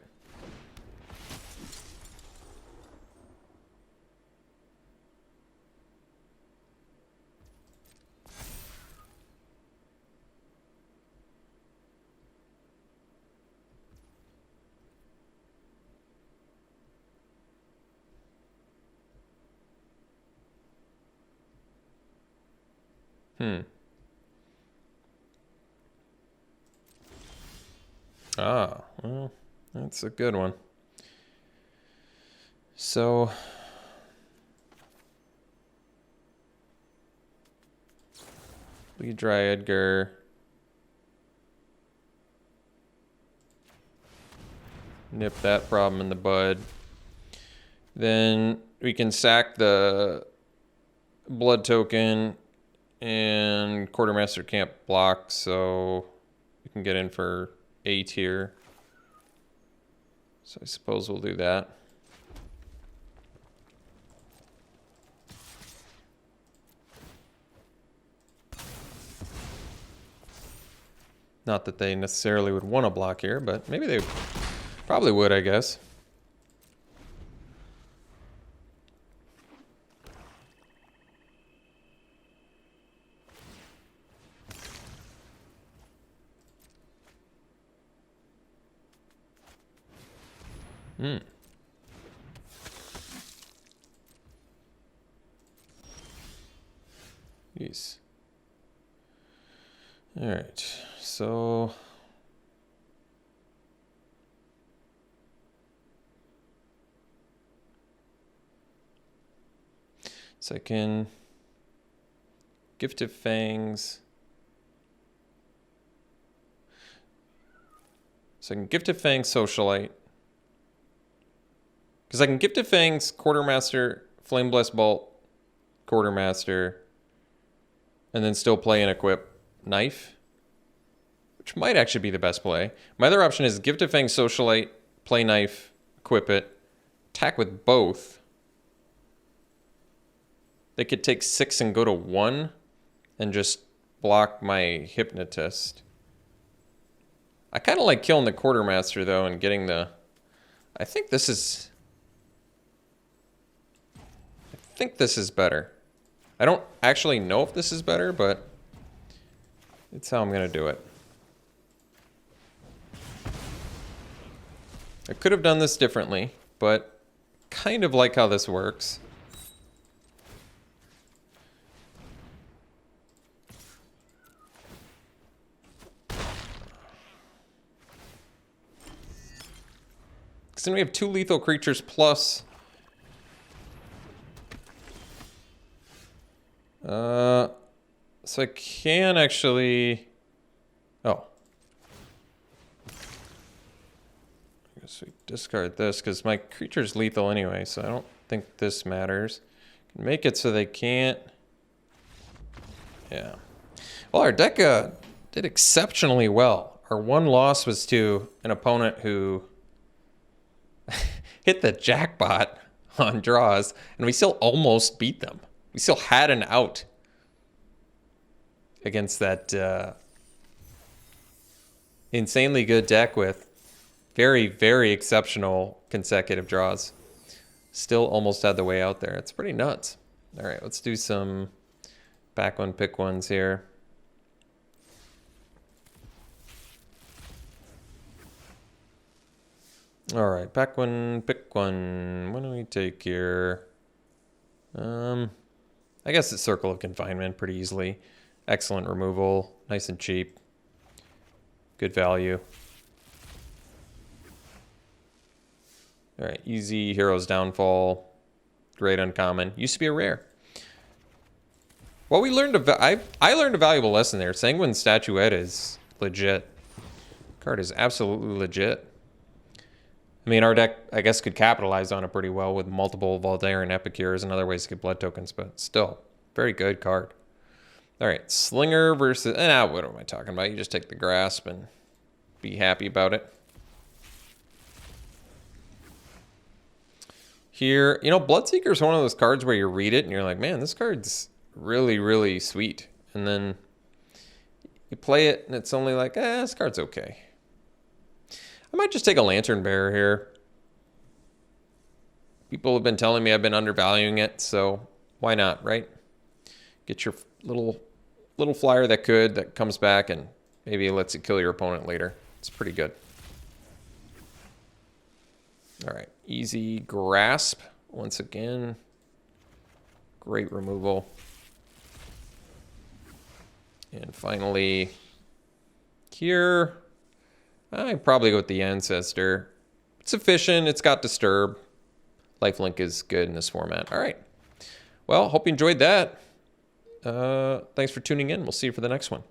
[SPEAKER 1] Ah, well, that's a good one. So, we dry Edgar. Nip that problem in the bud. Then we can sack the blood token and Quartermaster can't block, so we can get in for A tier. So I suppose we'll do that. Not that they necessarily would want to block here, but maybe they probably would, I guess. Jeez. All right, so I can Gifted Fangs. So I can Gifted Fangs Socialite. Because I can Gifted Fangs, Quartermaster, Flame Blessed Bolt, Quartermaster, and then still play and equip Knife, which might actually be the best play. My other option is Gifted Fangs Socialite, play Knife, equip it, attack with both. They could take 6 and go to 1 and just block my Hypnotist. I kind of like killing the Quartermaster, though, and getting the... I think this is better. I don't actually know if this is better, but it's how I'm going to do it. I could have done this differently, but kind of like how this works. Then we have 2 lethal creatures plus. So I can actually. Oh. I guess we discard this because my creature's lethal anyway, so I don't think this matters. Can make it so they can't. Yeah. Well, our deck did exceptionally well. Our one loss was to an opponent who hit the jackpot on draws, and we still almost beat them. We still had an out against that insanely good deck with very, very exceptional consecutive draws. Still almost had the way out there. It's pretty nuts. All right, let's do some back one, pick ones here. All right, back one, pick one. What do we take here? I guess it's Circle of Confinement pretty easily. Excellent removal, nice and cheap. Good value. All right, easy Hero's Downfall. Great uncommon. Used to be a rare. Well, we learned I learned a valuable lesson there. Sanguine Statuette is legit. Card is absolutely legit. I mean, our deck, I guess, could capitalize on it pretty well with multiple Voldaren Epicures and other ways to get blood tokens, but still, very good card. All right, Slinger versus... what am I talking about? You just take the Grasp and be happy about it. Here, you know, Bloodseeker is one of those cards where you read it and you're like, man, this card's really, really sweet. And then you play it and it's only like, this card's okay. I might just take a Lantern Bearer here. People have been telling me I've been undervaluing it, so why not, right? Get your little flyer that comes back and maybe lets you kill your opponent later. It's pretty good. All right, easy Grasp once again. Great removal. And finally, here, I'd probably go with the Ancestor. It's efficient, it's got Disturb. Lifelink is good in this format. All right. Well, hope you enjoyed that. Thanks for tuning in. We'll see you for the next one.